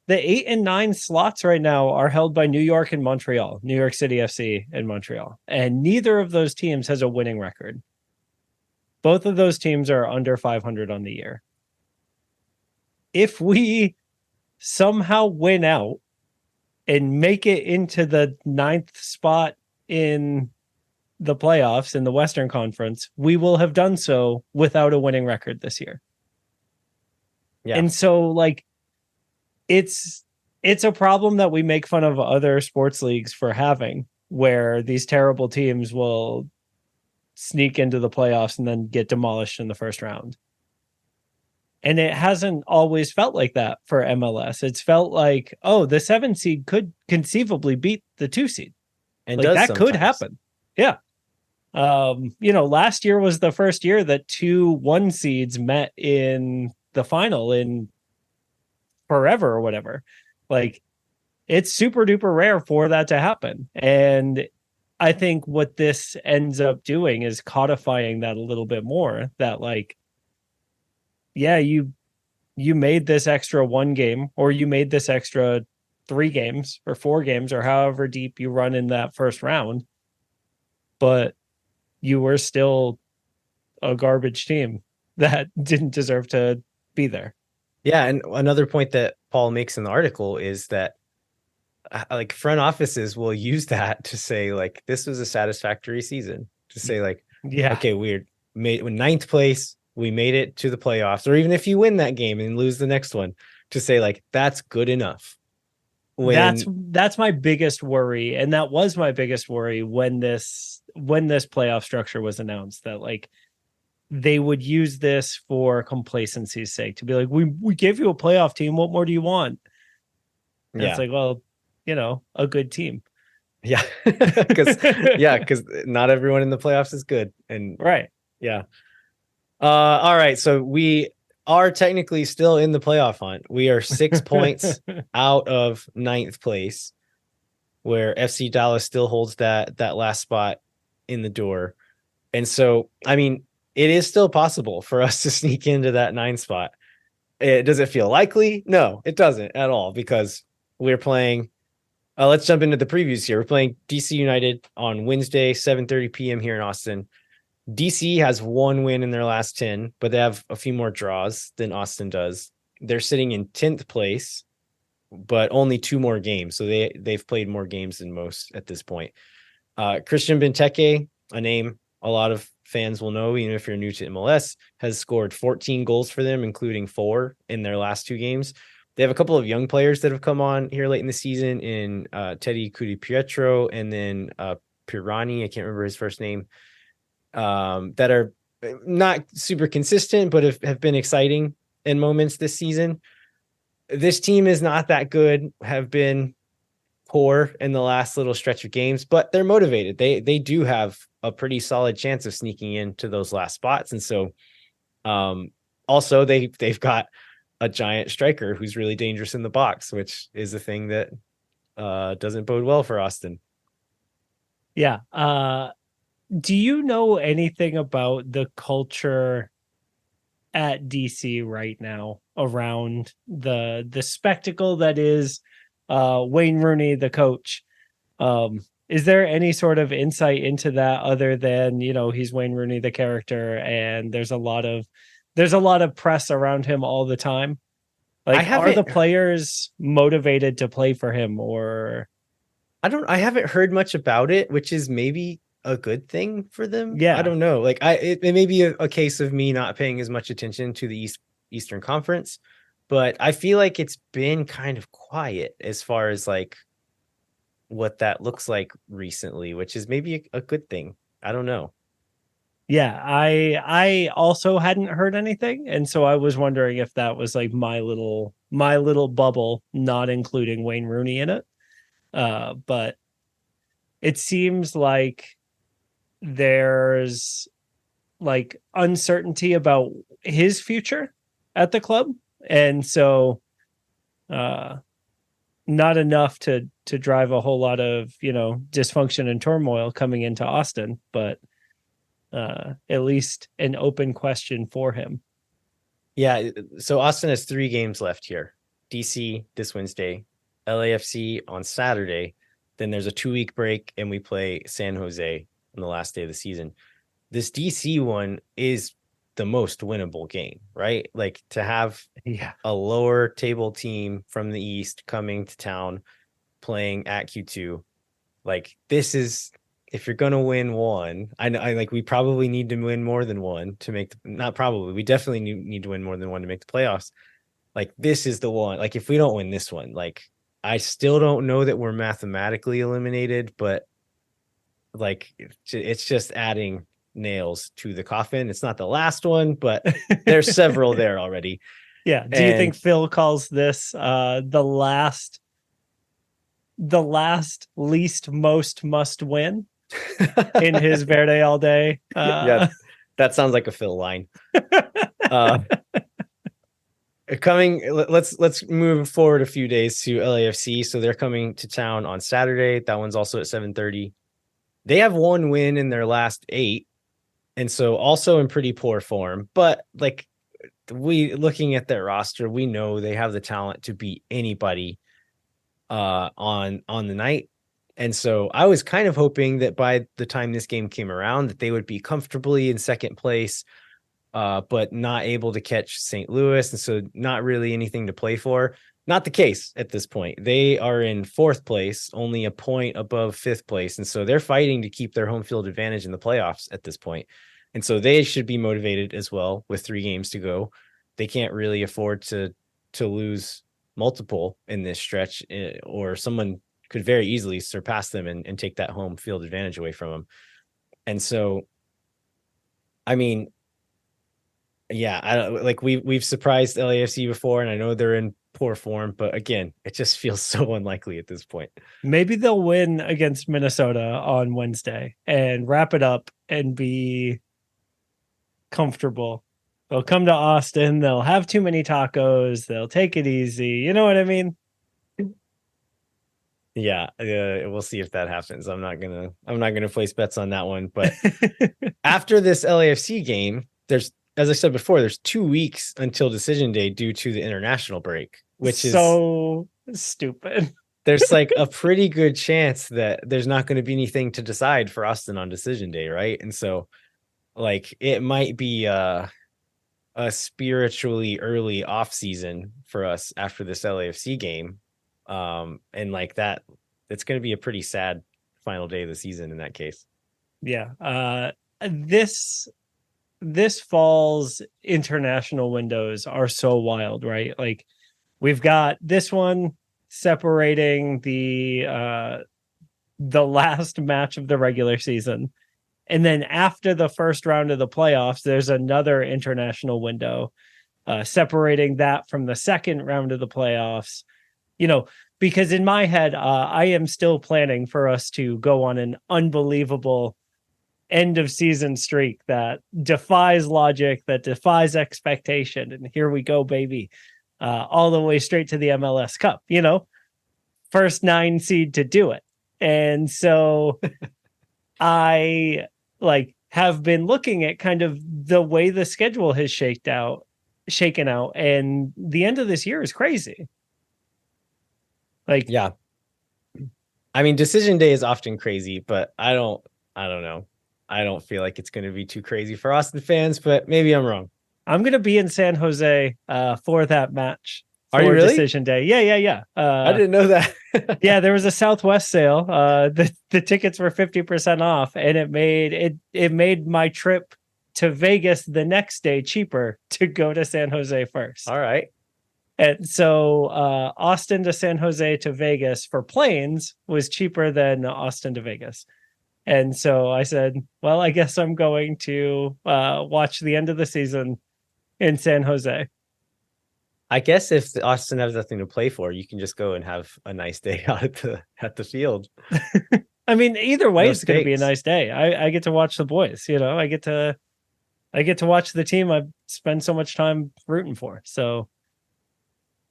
the 8 and 9 slots right now are held by New York and Montreal, New York City FC and Montreal, and neither of those teams has a winning record. Both of those teams are under 500 on the year. If we somehow win out and make it into the 9th spot in the playoffs in the Western Conference, we will have done so without a winning record this year. Yeah. And so, like, it's a problem that we make fun of other sports leagues for having, where these terrible teams will sneak into the playoffs and then get demolished in the first round. And it hasn't always felt like that for MLS. It's felt like, oh, the 7 seed could conceivably beat the 2 seed. And like, that sometimes could happen. Yeah. Last year was the first year that 2 1 seeds met in the final in forever or whatever. Like, it's super duper rare for that to happen. And I think what this ends up doing is codifying that a little bit more, that like, yeah, you made this extra 1 game, or you made this extra 3 games or 4 games, or however deep you run in that first round, but you were still a garbage team that didn't deserve to be there. Yeah. And another point that Paul makes in the article is that like front offices will use that to say like, this was a satisfactory season, to say like, yeah, okay, we're made 9th place, we made it to the playoffs, or even if you win that game and lose the next one, to say like, that's good enough. That's my biggest worry. And that was my biggest worry when this playoff structure was announced, that like they would use this for complacency's sake, to be like, we gave you a playoff team, what more do you want? And it's like, well, a good team. Yeah. because not everyone in the playoffs is good. And right. Yeah. All right. So we are technically still in the playoff hunt. We are 6 points out of 9th place, where FC Dallas still holds that last spot in the door. And so, I mean, it is still possible for us to sneak into that 9th spot. Does it feel likely? No, it doesn't at all, because we're playing. Let's jump into the previews here. We're playing DC United on Wednesday, 7:30 p.m. here in Austin. DC has 1 win in their last 10, but they have a few more draws than Austin does. They're sitting in 10th place. but only 2 more games. So they've played more games than most at this point. Christian Benteke, a name a lot of fans will know, even if you're new to MLS, has scored 14 goals for them, including 4 in their last 2 games. They have a couple of young players that have come on here late in the season in Teddy Pietro and then Pirani, I can't remember his first name, that are not super consistent, but have been exciting in moments this season. This team is not that good, have been poor in the last little stretch of games, but they're motivated. They do have a pretty solid chance of sneaking into those last spots. And so also they've got a giant striker who's really dangerous in the box, which is a thing that doesn't bode well for Austin. Yeah. Do you know anything about the culture at DC right now around the spectacle that is Wayne Rooney, the coach? Is there any sort of insight into that other than, he's Wayne Rooney, the character, and there's a lot of press around him all the time? Like, are the players motivated to play for him, or? I haven't heard much about it, which is maybe a good thing for them. Yeah. I don't know. Like it may be a case of me not paying as much attention to the Eastern Conference, but I feel like it's been kind of quiet as far as like what that looks like recently, which is maybe a good thing. I don't know. Yeah, I also hadn't heard anything, and so I was wondering if that was like my little bubble, not including Wayne Rooney in it. But it seems like there's like uncertainty about his future at the club, and so not enough to drive a whole lot of dysfunction and turmoil coming into Austin, but at least an open question for him. Yeah, so Austin has 3 games left here. DC this Wednesday, LAFC on Saturday, then there's a 2-week break and we play San Jose on the last day of the season. This DC one is the most winnable game, right? Like to have a lower table team from the East coming to town playing at Q2, like this is, if you're going to win one, I like we probably need to win more than one to make we definitely need to win more than one to make the playoffs. Like this is the one. Like if we don't win this one, like I still don't know that we're mathematically eliminated, but like it's just adding nails to the coffin. It's not the last one, but there's several there already. Yeah. Do you think Phil calls this the last least most must win in his Verde all day? Yeah, that sounds like a Phil line. Let's move forward a few days to LAFC. So they're coming to town on Saturday. That one's also at 7:30. They have 1 win in their last 8, and so also in pretty poor form. But like looking at their roster, we know they have the talent to beat anybody on the night. And so I was kind of hoping that by the time this game came around that they would be comfortably in second place, but not able to catch St. Louis. And so not really anything to play for. Not the case at this point. They are in 4th place, only a point above 5th place. And so they're fighting to keep their home field advantage in the playoffs at this point. And so they should be motivated as well with 3 games to go. They can't really afford to lose multiple in this stretch, or someone could very easily surpass them and take that home field advantage away from them. And so, I mean, yeah, I don't like we've surprised LAFC before, and I know they're in poor form, but again, it just feels so unlikely at this point. Maybe they'll win against Minnesota on Wednesday and wrap it up and be comfortable. They'll come to Austin, they'll have too many tacos, they'll take it easy. You know what I mean? Yeah, we'll see if that happens. I'm not gonna place bets on that one. But after this LAFC game, there's, as I said before, there's 2 weeks until decision day due to the international break, which is so stupid. There's like a pretty good chance that there's not going to be anything to decide for Austin on decision day, right? And so, like, it might be a spiritually early off season for us after this LAFC game. And like that, it's going to be a pretty sad final day of the season in that case. Yeah. This fall's international windows are so wild, right? Like we've got this one separating the last match of the regular season. And then after the first round of the playoffs, there's another international window separating that from the second round of the playoffs. Because in my head, I am still planning for us to go on an unbelievable end of season streak that defies logic, that defies expectation. And here we go, baby. All the way straight to the MLS Cup, first 9 seed to do it. And so I have been looking at kind of the way the schedule has shaken out, and the end of this year is crazy. Yeah. I mean, decision day is often crazy, but I don't know. I don't feel like it's going to be too crazy for Austin fans, but maybe I'm wrong. I'm going to be in San Jose for that match. Are you really? Decision day. Yeah. I didn't know that. Yeah, there was a Southwest sale. The tickets were 50% off, and it made my trip to Vegas the next day cheaper to go to San Jose first. All right. And so Austin to San Jose to Vegas for planes was cheaper than Austin to Vegas. And so I said, well, I guess I'm going to watch the end of the season in San Jose. I guess if Austin has nothing to play for, you can just go and have a nice day out at the field. I mean, either way, it's going to be a nice day. I get to watch the boys. I get to watch the team I've spent so much time rooting for. So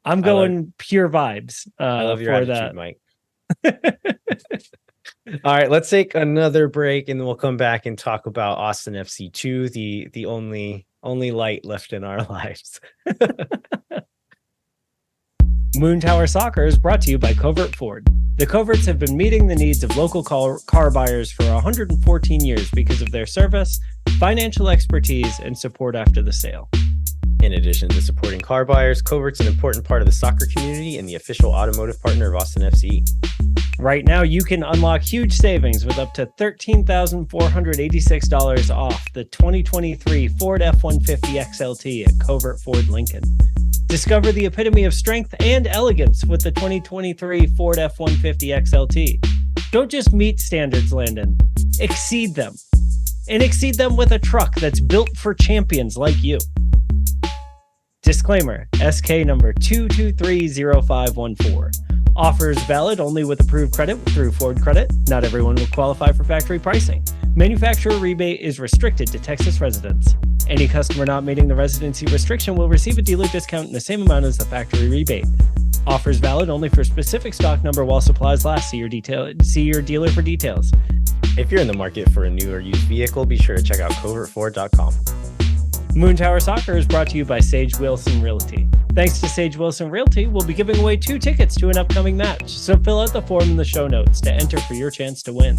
I'm going pure vibes. I love your attitude, Mike. All right, let's take another break, and then we'll come back and talk about Austin FC 2, the only light left in our lives. Moon Tower Soccer is brought to you by Covert Ford. The Coverts have been meeting the needs of local car buyers for 114 years because of their service, financial expertise, and support after the sale. In addition to supporting car buyers, Covert's an important part of the soccer community and the official automotive partner of Austin FC. Right now, you can unlock huge savings with up to $13,486 off the 2023 Ford F-150 XLT at Covert Ford Lincoln. Discover the epitome of strength and elegance with the 2023 Ford F-150 XLT. Don't just meet standards, Landon. Exceed them. And exceed them with a truck that's built for champions like you. Disclaimer, SK number 2230514. Offers valid only with approved credit through Ford Credit. Not everyone will qualify for factory pricing. Manufacturer rebate is restricted to Texas residents. Any customer not meeting the residency restriction will receive a dealer discount in the same amount as the factory rebate. Offers valid only for specific stock number while supplies last. See your dealer for details. If you're in the market for a new or used vehicle, be sure to check out covertford.com. Moon Tower Soccer is brought to you by Sage Wilson Realty. Thanks to Sage Wilson Realty, we'll be giving away 2 tickets to an upcoming match, so fill out the form in the show notes to enter for your chance to win.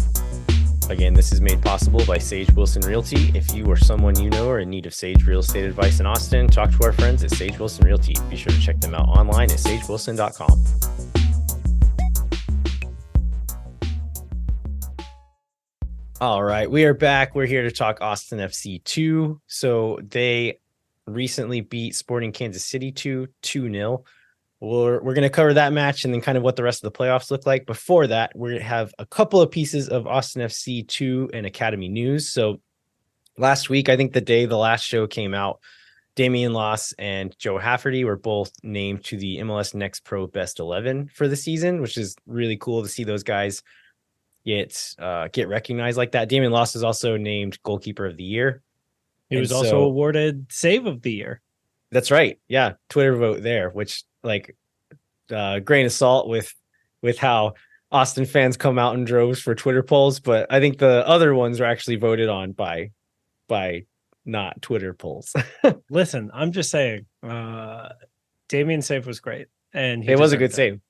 Again, this is made possible by Sage Wilson Realty. If you or someone you know are in need of Sage real estate advice in Austin, talk to our friends at Sage Wilson Realty. Be sure to check them out online at sagewilson.com. All right, we are back. We're here to talk Austin FC 2. So they recently beat Sporting Kansas City 2-0. We're going to cover that match and then kind of what the rest of the playoffs look like. Before that, we're going to have a couple of pieces of Austin FC 2 and Academy news. So last week, I think the day the last show came out, Damian Loss and Joe Hafferty were both named to the MLS Next Pro Best 11 for the season, which is really cool to see those guys get recognized like that. Damian Loss is also named Goalkeeper of the Year. He was also awarded Save of the Year. That's right. Yeah, Twitter vote there, which grain of salt with how Austin fans come out in droves for Twitter polls, but I think the other ones are actually voted on by not Twitter polls. Listen, I'm just saying, Damian's save was great, and it was a good save.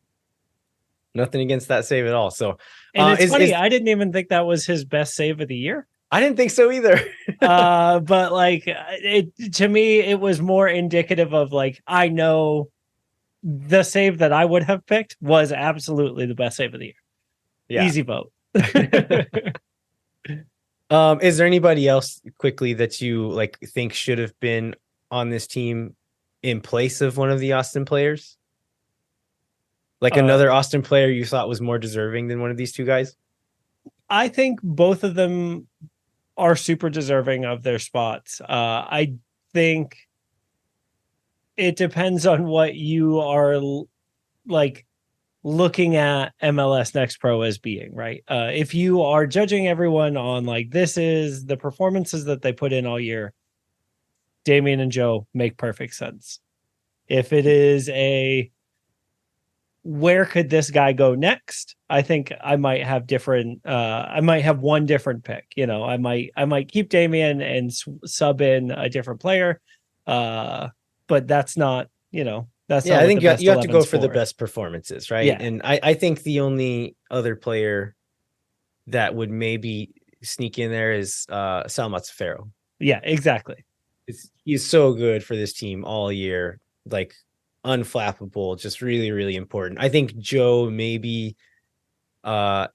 Nothing against that save at all. So, and it's funny, I didn't even think that was his best save of the year. I didn't think so either. But to me, it was more indicative of I know the save that I would have picked was absolutely the best save of the year. Yeah. Easy vote. Is there anybody else quickly that you like think should have been on this team in place of one of the Austin players? Like another Austin player you thought was more deserving than one of these two guys? I think both of them are super deserving of their spots. I think it depends on what you are like looking at MLS Next Pro as being, right? If you are judging everyone on like, this is the performances that they put in all year, Damian and Joe make perfect sense. If it is where could this guy go next? I think I might have I might have one different pick. You know, I might keep Damian and sub in a different player. But that's not, that's yeah, not I think you have to go for the for. best performances, right? Yeah. And I think the only other player that would maybe sneak in there is Sal Mazzaferro. Yeah, exactly. He's so good for this team all year, like unflappable, just really, really important. I think Joe maybe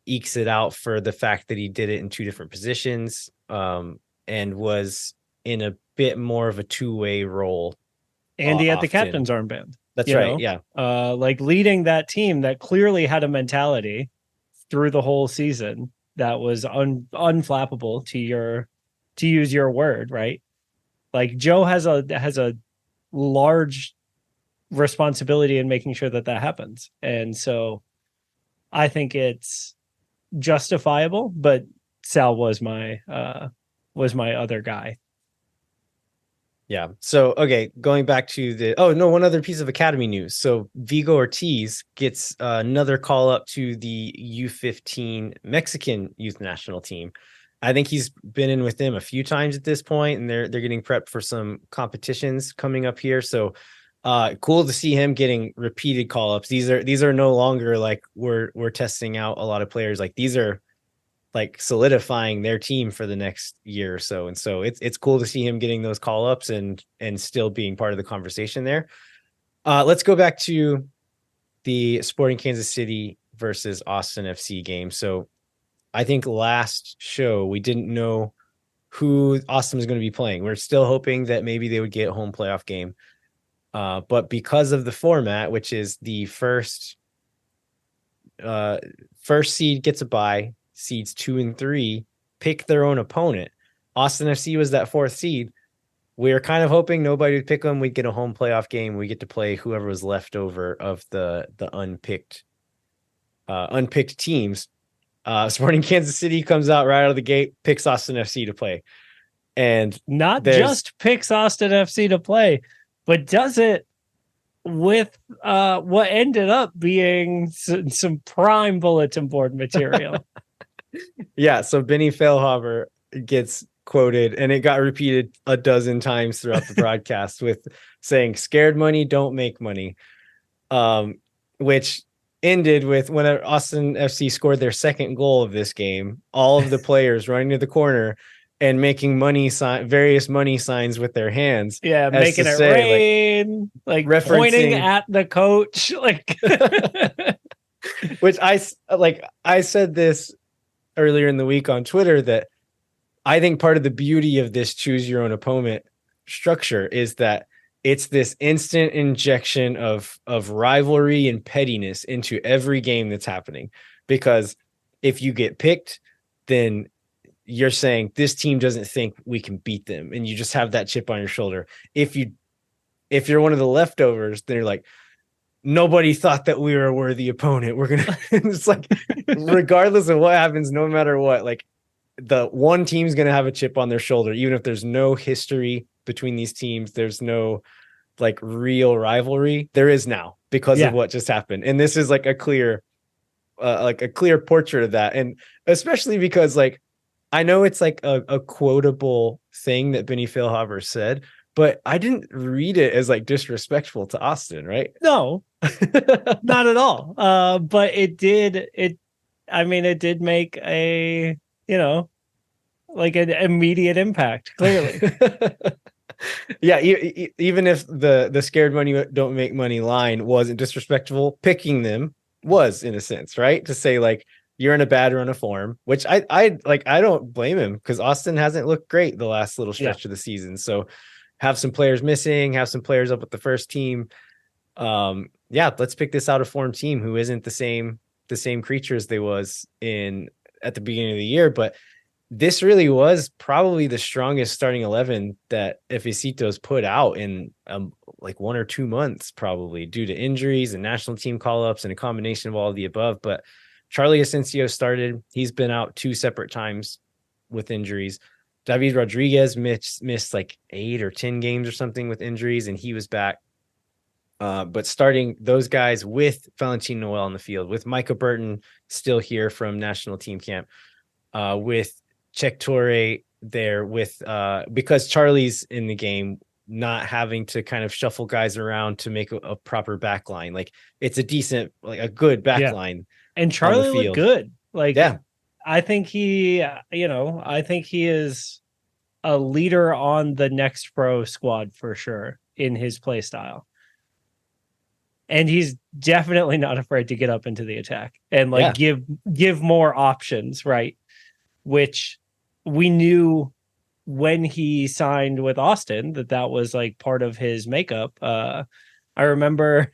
ekes it out for the fact that he did it in two different positions and was in a bit more of a two-way role. And he had the often. captain's armband. That's right. Yeah. Like leading that team that clearly had a mentality through the whole season that was unflappable to use your word, right? Like Joe has a large responsibility in making sure that happens. And so I think it's justifiable, but Sal was my other guy. Yeah. So, okay, going back to one other piece of Academy news. So Vigo Ortiz gets another call up to the U15 Mexican youth national team. I think he's been in with them a few times at this point, and they're getting prepped for some competitions coming up here. So cool to see him getting repeated call ups. These are no longer like we're testing out a lot of players. Like these are like solidifying their team for the next year or so. And so it's cool to see him getting those call ups and still being part of the conversation there. Let's go back to the Sporting Kansas City versus Austin FC game. So I think last show we didn't know who Austin was going to be playing. We're still hoping that maybe they would get a home playoff game. But because of the format, which is the first seed gets a bye, seeds 2 and 3 pick their own opponent. Austin FC was that 4th seed. We were kind of hoping nobody would pick them. We'd get a home playoff game. We get to play whoever was left over of the unpicked teams. Sporting Kansas City comes out right out of the gate, picks Austin FC to play, and not just picks Austin FC to play, but does it with what ended up being some prime bulletin board material. Yeah, so Benny Feilhaber gets quoted, and it got repeated a dozen times throughout the broadcast with saying, "Scared money don't make money," which ended with when Austin FC scored their second goal of this game, all of the players running to the corner and making various money signs with their hands. Yeah, making it rain, like pointing at the coach, like which I said this earlier in the week on Twitter that I think part of the beauty of this choose your own opponent structure is that it's this instant injection of rivalry and pettiness into every game that's happening. Because if you get picked, then you're saying this team doesn't think we can beat them, and you just have that chip on your shoulder. If you're one of the leftovers, then you're like, nobody thought that we were a worthy opponent. We're gonna it's like regardless of what happens, no matter what, like the one team's gonna have a chip on their shoulder, even if there's no history between these teams, there's no like real rivalry. There is now because of what just happened. And this is like a clear portrait of that. And especially because like I know it's like a quotable thing that Benny Feilhaber said, but I didn't read it as like disrespectful to Austin, right? No, not at all. But it did make a, like an immediate impact, clearly. Yeah, even if the scared money don't make money line wasn't disrespectful, picking them was, in a sense, right? To say like you're in a bad run of form, which I like, I don't blame him, because Austin hasn't looked great the last little stretch of the season. So have some players missing, have some players up with the first team. Yeah, let's pick this out of form team who isn't the same creature as they was in at the beginning of the year. But this really was probably the strongest starting 11 that Efecito's put out in like 1 or 2 months, probably due to injuries and national team call-ups and a combination of all of the above. But Charlie Asensio started. He's been out 2 separate times with injuries. David Rodriguez missed like 8 or 10 games or something with injuries, and he was back. But starting those guys with Valentin Noel on the field, with Micah Burton still here from national team camp, with Czech Torre there, with because Charlie's in the game, not having to kind of shuffle guys around to make a proper back line. Like it's a decent, like a good back line. And Charlie looked good. Like, yeah, I think he, I think he is a leader on the next pro squad for sure in his play style. And he's definitely not afraid to get up into the attack and like give more options, right? Which we knew when he signed with Austin that was like part of his makeup. I remember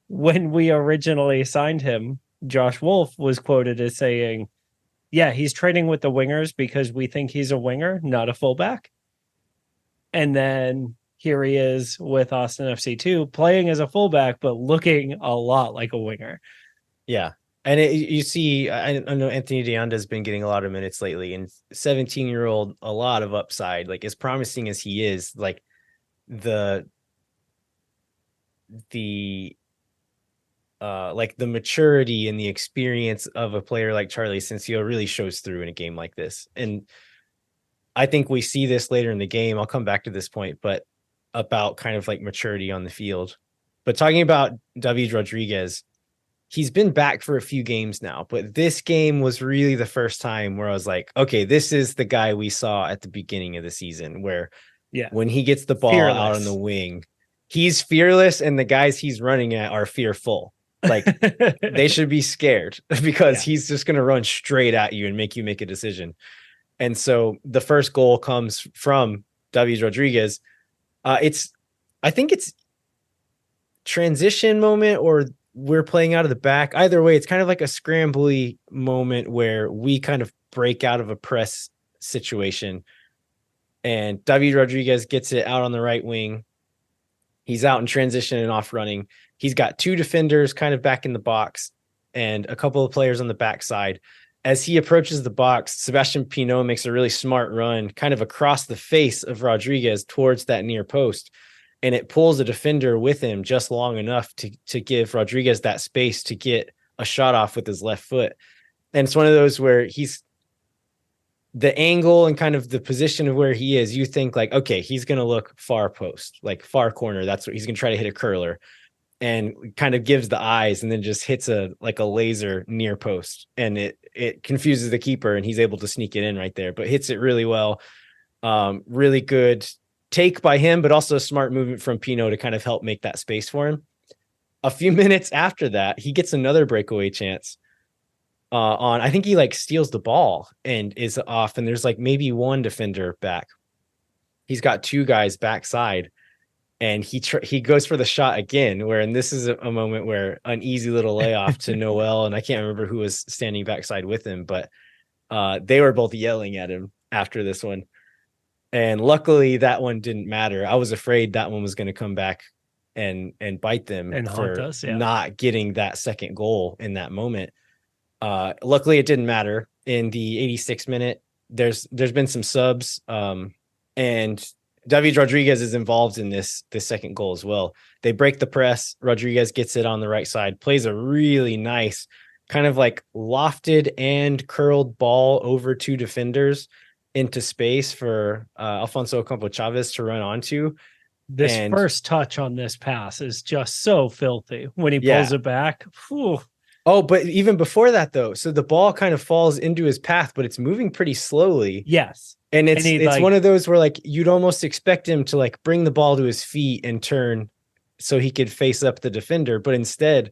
when we originally signed him, Josh Wolff was quoted as saying, yeah, he's training with the wingers because we think he's a winger, not a fullback. And then here he is with Austin FC2 playing as a fullback, but looking a lot like a winger. Yeah. And you see, I know Anthony Deanda has been getting a lot of minutes lately, and 17-year-old, a lot of upside. Like as promising as he is, like the maturity and the experience of a player like Charlie Asensio really shows through in a game like this. And I think we see this later in the game. I'll come back to this point, but about kind of like maturity on the field. But talking about David Rodriguez, he's been back for a few games now, but this game was really the first time where I was like, okay, this is the guy we saw at the beginning of the season, where when he gets the ball out on the wing, he's fearless, and the guys he's running at are fearful. Like they should be scared because he's just going to run straight at you and make you make a decision. And so the first goal comes from David Rodriguez. I think it's transition moment, or we're playing out of the back. Either way, it's kind of like a scrambly moment where we kind of break out of a press situation, and David Rodriguez gets it out on the right wing. He's out in transition and off running. He's got 2 defenders kind of back in the box and a couple of players on the backside. As he approaches the box, Sebastian Pinot makes a really smart run kind of across the face of Rodriguez towards that near post. And it pulls a defender with him just long enough to give Rodriguez that space to get a shot off with his left foot. And it's one of those where the angle and kind of the position of where he is, you think like, okay, he's going to look far post, like far corner. That's what he's going to try to hit a curler, and kind of gives the eyes and then just hits a laser near post. And it confuses the keeper, and he's able to sneak it in right there, but hits it really well. Really good take by him, but also a smart movement from Pino to kind of help make that space for him. A few minutes after that, he gets another breakaway chance I think he like steals the ball and is off, and there's like maybe 1 defender back. He's got 2 guys backside, and he goes for the shot again, and this is a moment where an easy little layoff to Noel, and I can't remember who was standing backside with him, but they were both yelling at him after this one. And luckily that one didn't matter. I was afraid that one was going to come back and bite them and for not getting that second goal in that moment. Luckily it didn't matter. In the 86th minute, there's been some subs, and David Rodriguez is involved in this second goal as well. They break the press. Rodriguez gets it on the right side, plays a really nice kind of like lofted and curled ball over 2 defenders into space for Alfonso Ocampo Chavez to run onto. This first touch on this pass is just so filthy when he pulls it back. Whew. Oh, but even before that though, so the ball kind of falls into his path, but it's moving pretty slowly. Yes. And And he'd, it's like- one of those where like you'd almost expect him to like bring the ball to his feet and turn so he could face up the defender, but instead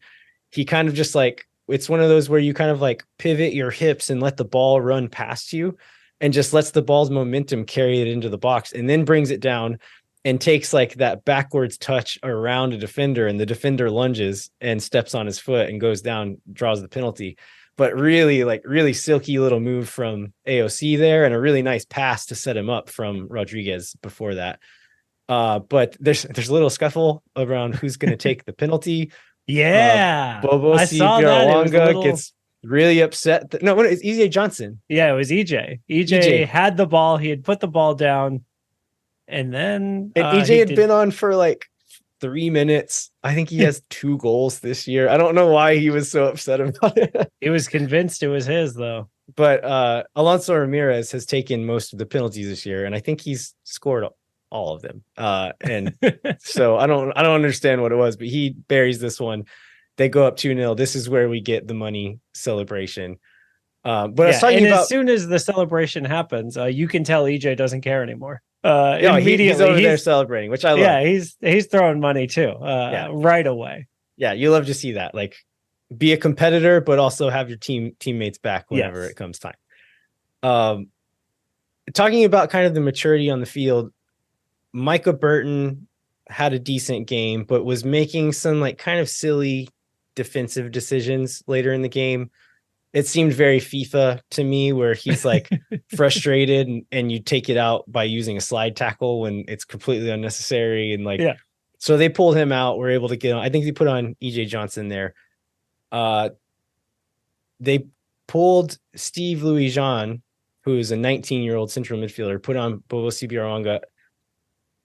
he kind of just like, it's one of those where you kind of like pivot your hips and let the ball run past you and just lets the ball's momentum carry it into the box and then brings it down and takes like that backwards touch around a defender, and the defender lunges and steps on his foot and goes down, draws the penalty. But really, like, really silky little move from AOC there, and a really nice pass to set him up from Rodriguez before that. But there's a little scuffle around who's going to take the penalty. Yeah. Bobo I saw that. It was a little... gets really upset. No, it's EJ Johnson. Yeah, it was EJ. EJ had the ball. He had put the ball down. And then EJ had been on for like 3 minutes. I think he has 2 goals this year. I don't know why he was so upset about it. He was convinced it was his, though. But Alonso Ramirez has taken most of the penalties this year, and I think he's scored all of them. And so I don't understand what it was, but he buries this one. They go up 2-0. This is where we get the money celebration. But I was talking about, as soon as the celebration happens, you can tell EJ doesn't care anymore. Immediately he's over there celebrating, which I love. Yeah, he's throwing money too. Right away. Yeah, you love to see that. Like, be a competitor, but also have your teammates back whenever it comes time. Talking about kind of the maturity on the field, Micah Burton had a decent game, but was making some like kind of silly defensive decisions later in the game. It seemed very FIFA to me, where he's like frustrated and you take it out by using a slide tackle when it's completely unnecessary. And like, so they pulled him out. We're able to get on. I think they put on EJ Johnson there. They pulled Steve Louis-Jean, who is a 19-year-old central midfielder, put on Bobo Sibiarwanga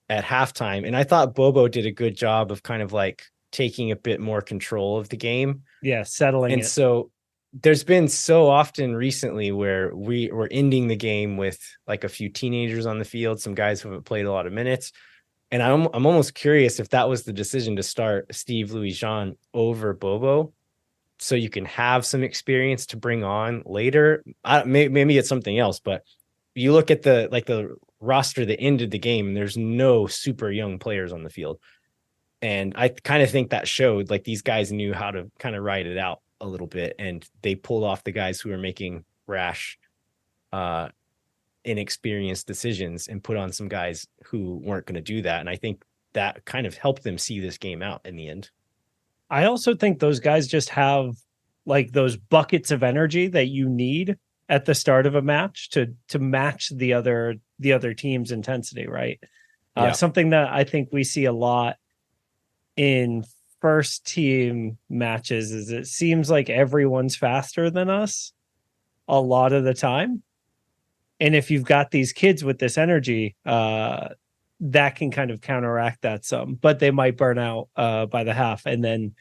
at halftime. And I thought Bobo did a good job of kind of like taking a bit more control of the game. Yeah, settling and it. So there's been so often recently where we were ending the game with like a few teenagers on the field, some guys who haven't played a lot of minutes. And I'm almost curious if that was the decision to start Steve Louis-Jean over Bobo, so you can have some experience to bring on later. Maybe it's something else, but you look at the roster that ended the game, and there's no super young players on the field. And I kind of think that showed like these guys knew how to kind of ride it out a little bit, and they pulled off the guys who were making rash, inexperienced decisions and put on some guys who weren't going to do that. And I think that kind of helped them see this game out in the end. I also think those guys just have like those buckets of energy that you need at the start of a match to match the other team's intensity, right? Something that I think we see a lot in first team matches is it seems like everyone's faster than us a lot of the time. And if you've got these kids with this energy, that can kind of counteract that some, but they might burn out by the half. And then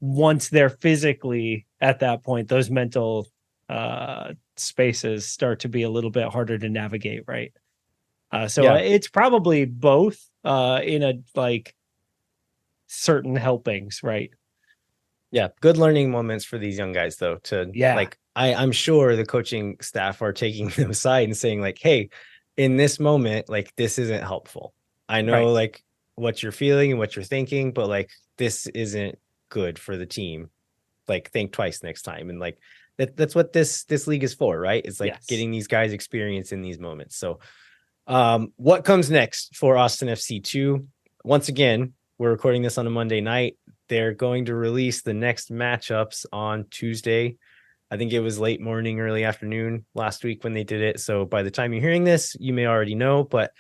once they're physically at that point, those mental spaces start to be a little bit harder to navigate, right? It's probably both in a like certain helpings, right? Yeah, good learning moments for these young guys, though. Like, I'm sure the coaching staff are taking them aside and saying, like, hey, in this moment, like, this isn't helpful. I know like what you're feeling and what you're thinking, but like, this isn't good for the team. Like, think twice next time. And like, that's what this league is for, right? It's like getting these guys experience in these moments. So what comes next for Austin FC 2? Once again, we're recording this on a Monday night. They're going to release the next matchups on Tuesday. I think it was late morning, early afternoon last week when they did it. So by the time you're hearing this, you may already know, but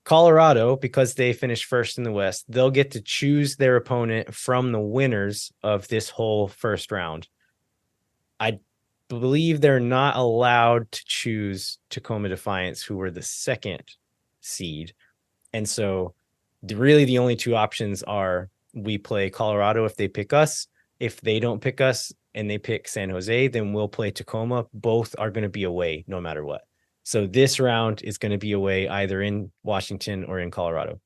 Colorado, because they finished first in the West, they'll get to choose their opponent from the winners of this whole first round. I believe they're not allowed to choose Tacoma Defiance, who were the second seed. And so really the only two options are we play Colorado if they pick us. If they don't pick us and they pick San Jose, then we'll play Tacoma. Both are going to be away no matter what. So this round is going to be away either in Washington or in Colorado.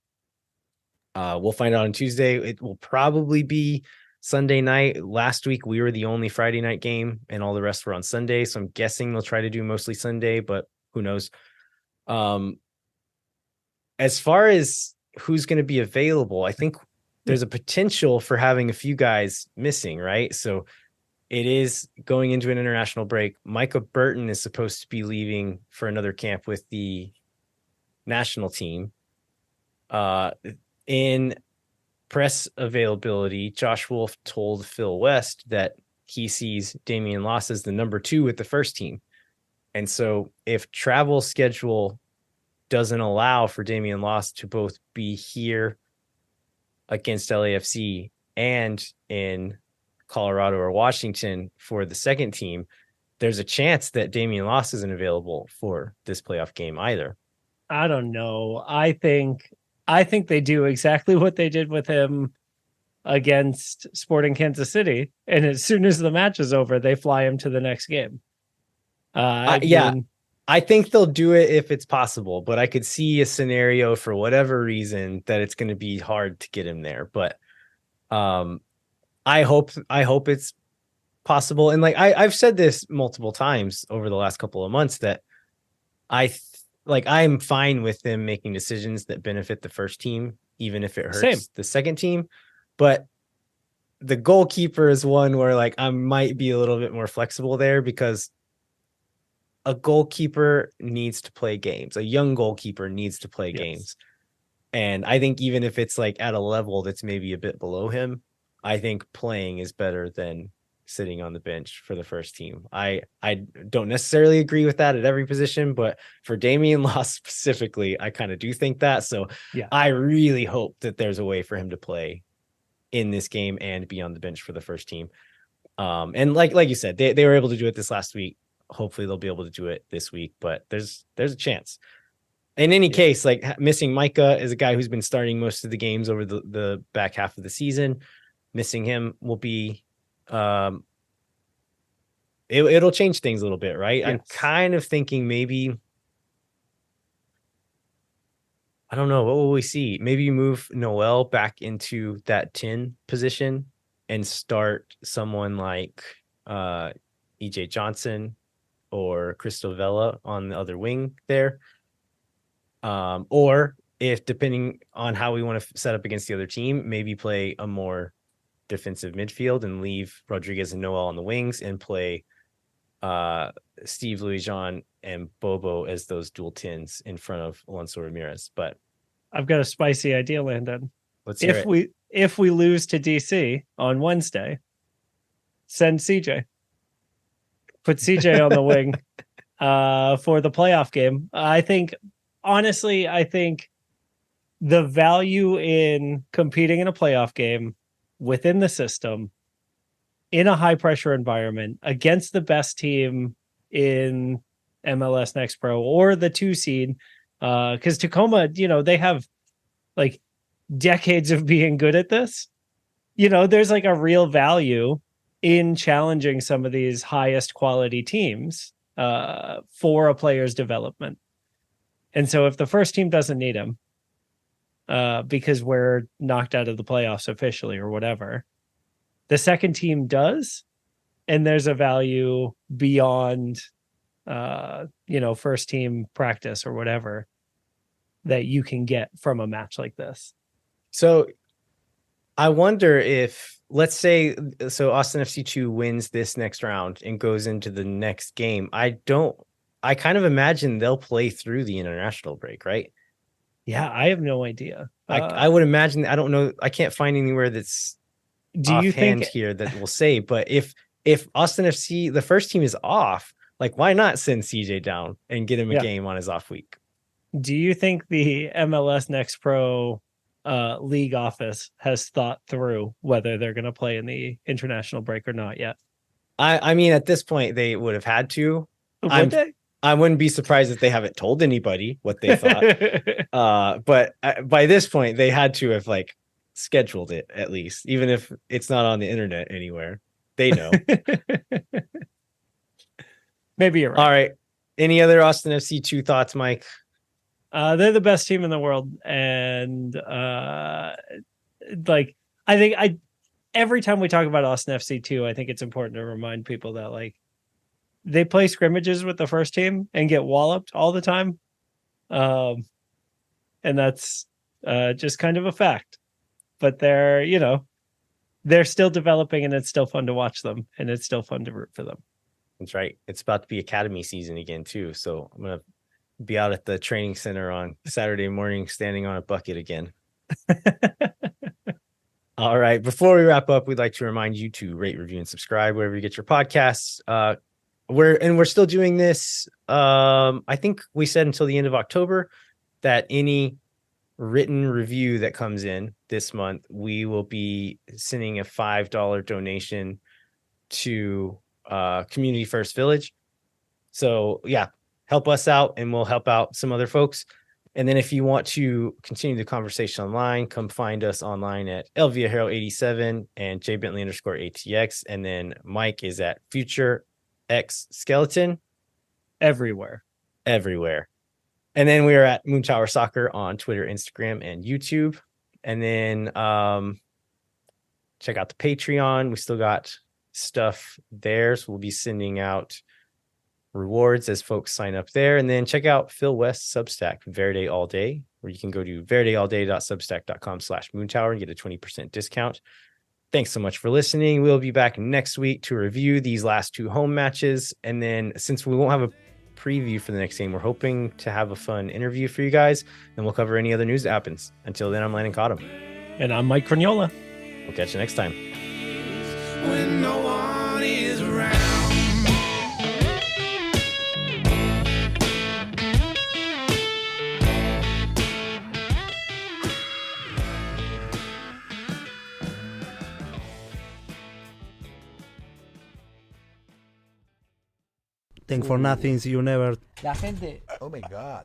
We'll find out on Tuesday. It will probably be Sunday night. Last week, we were the only Friday night game and all the rest were on Sunday. So I'm guessing they'll try to do mostly Sunday, but who knows? As far as who's going to be available, I think there's a potential for having a few guys missing, right? So it is going into an international break. Micah Burton is supposed to be leaving for another camp with the national team. In press availability, Josh Wolff told Phil West that he sees Damian Loss as the number 2 with the first team. And so if travel schedule doesn't allow for Damian Loss to both be here against LAFC and in Colorado or Washington for the second team, there's a chance that Damian Loss isn't available for this playoff game either. I don't know. I think they do exactly what they did with him against Sporting Kansas City, and as soon as the match is over, they fly him to the next game. I think they'll do it if it's possible, but I could see a scenario for whatever reason that it's going to be hard to get him there. But I hope it's possible. And like I've said this multiple times over the last couple of months that I'm fine with them making decisions that benefit the first team, even if it hurts the second team. But the goalkeeper is one where like I might be a little bit more flexible there, because a goalkeeper needs to play games. A young goalkeeper needs to play games. And I think even if it's like at a level that's maybe a bit below him, I think playing is better than sitting on the bench for the first team. I don't necessarily agree with that at every position, but for Damian Loss specifically, I kind of do think that. So I really hope that there's a way for him to play in this game and be on the bench for the first team. And like you said, they were able to do it this last week. Hopefully they'll be able to do it this week, but there's a chance. In any case, like missing Micah is a guy who's been starting most of the games over the back half of the season. Missing him will be it'll change things a little bit, right? Yes. I'm kind of thinking maybe, I don't know, what will we see? Maybe you move Noel back into that 10 position and start someone like EJ Johnson or Crystal Vela on the other wing there. Or if, depending on how we want to set up against the other team, maybe play a more defensive midfield and leave Rodriguez and Noel on the wings and play Steve Louis-Jean and Bobo as those dual 10s in front of Alonso Ramirez. But I've got a spicy idea, Landon. Let's hear it. If we lose to DC on Wednesday, send CJ. Put CJ on the wing for the playoff game. I think the value in competing in a playoff game within the system in a high pressure environment against the best team in MLS Next Pro or the 2 seed, because Tacoma, they have like decades of being good at this. There's like a real value in challenging some of these highest quality teams for a player's development. And so if the first team doesn't need him because we're knocked out of the playoffs officially or whatever, the second team does, and there's a value beyond first team practice or whatever that you can get from a match like this. So I wonder if, let's say, Austin FC 2 wins this next round and goes into the next game. I kind of imagine they'll play through the international break, right? Yeah, I have no idea. I would imagine. I don't know. I can't find anywhere that's offhand here that will say. But if Austin FC, the first team, is off, like, why not send CJ down and get him a game on his off week? Do you think the MLS Next Pro league office has thought through whether they're going to play in the international break or not yet? I mean, at this point, they would have had to. I wouldn't be surprised if they haven't told anybody what they thought. But by this point, they had to have like scheduled it, at least, even if it's not on the internet anywhere. They know. Maybe you're right. All right. Any other Austin FC 2 thoughts, Mike? They're the best team in the world. And every time we talk about Austin FC 2, I think it's important to remind people that they play scrimmages with the first team and get walloped all the time. And that's just kind of a fact. But they're still developing, and it's still fun to watch them, and it's still fun to root for them. That's right. It's about to be academy season again too. So I'm gonna be out at the training center on Saturday morning, standing on a bucket again. All right. Before we wrap up, we'd like to remind you to rate, review, and subscribe wherever you get your podcasts. We're still doing this. I think we said until the end of October that any written review that comes in this month, we will be sending a $5 donation to Community First Village. So yeah, help us out and we'll help out some other folks. And then if you want to continue the conversation online, come find us online at LViajero87 and JBentley_ATX. And then Mike is at Future X Skeleton. Everywhere. And then we are at Moon Tower Soccer on Twitter, Instagram, and YouTube. And then check out the Patreon. We still got stuff there. So we'll be sending out rewards as folks sign up there. And then check out Phil West's Substack, Verde All Day, where you can go to verdeallday.substack.com/moontower and get a 20% discount. Thanks so much for listening. We'll be back next week to review these last two home matches. And then since we won't have a preview for the next game, we're hoping to have a fun interview for you guys, and we'll cover any other news that happens. Until then, I'm Landon Cottom. And I'm Mike Cragnola. We'll catch you next time. When no one is around. Thank for nothing, see you never. La gente. Oh my God.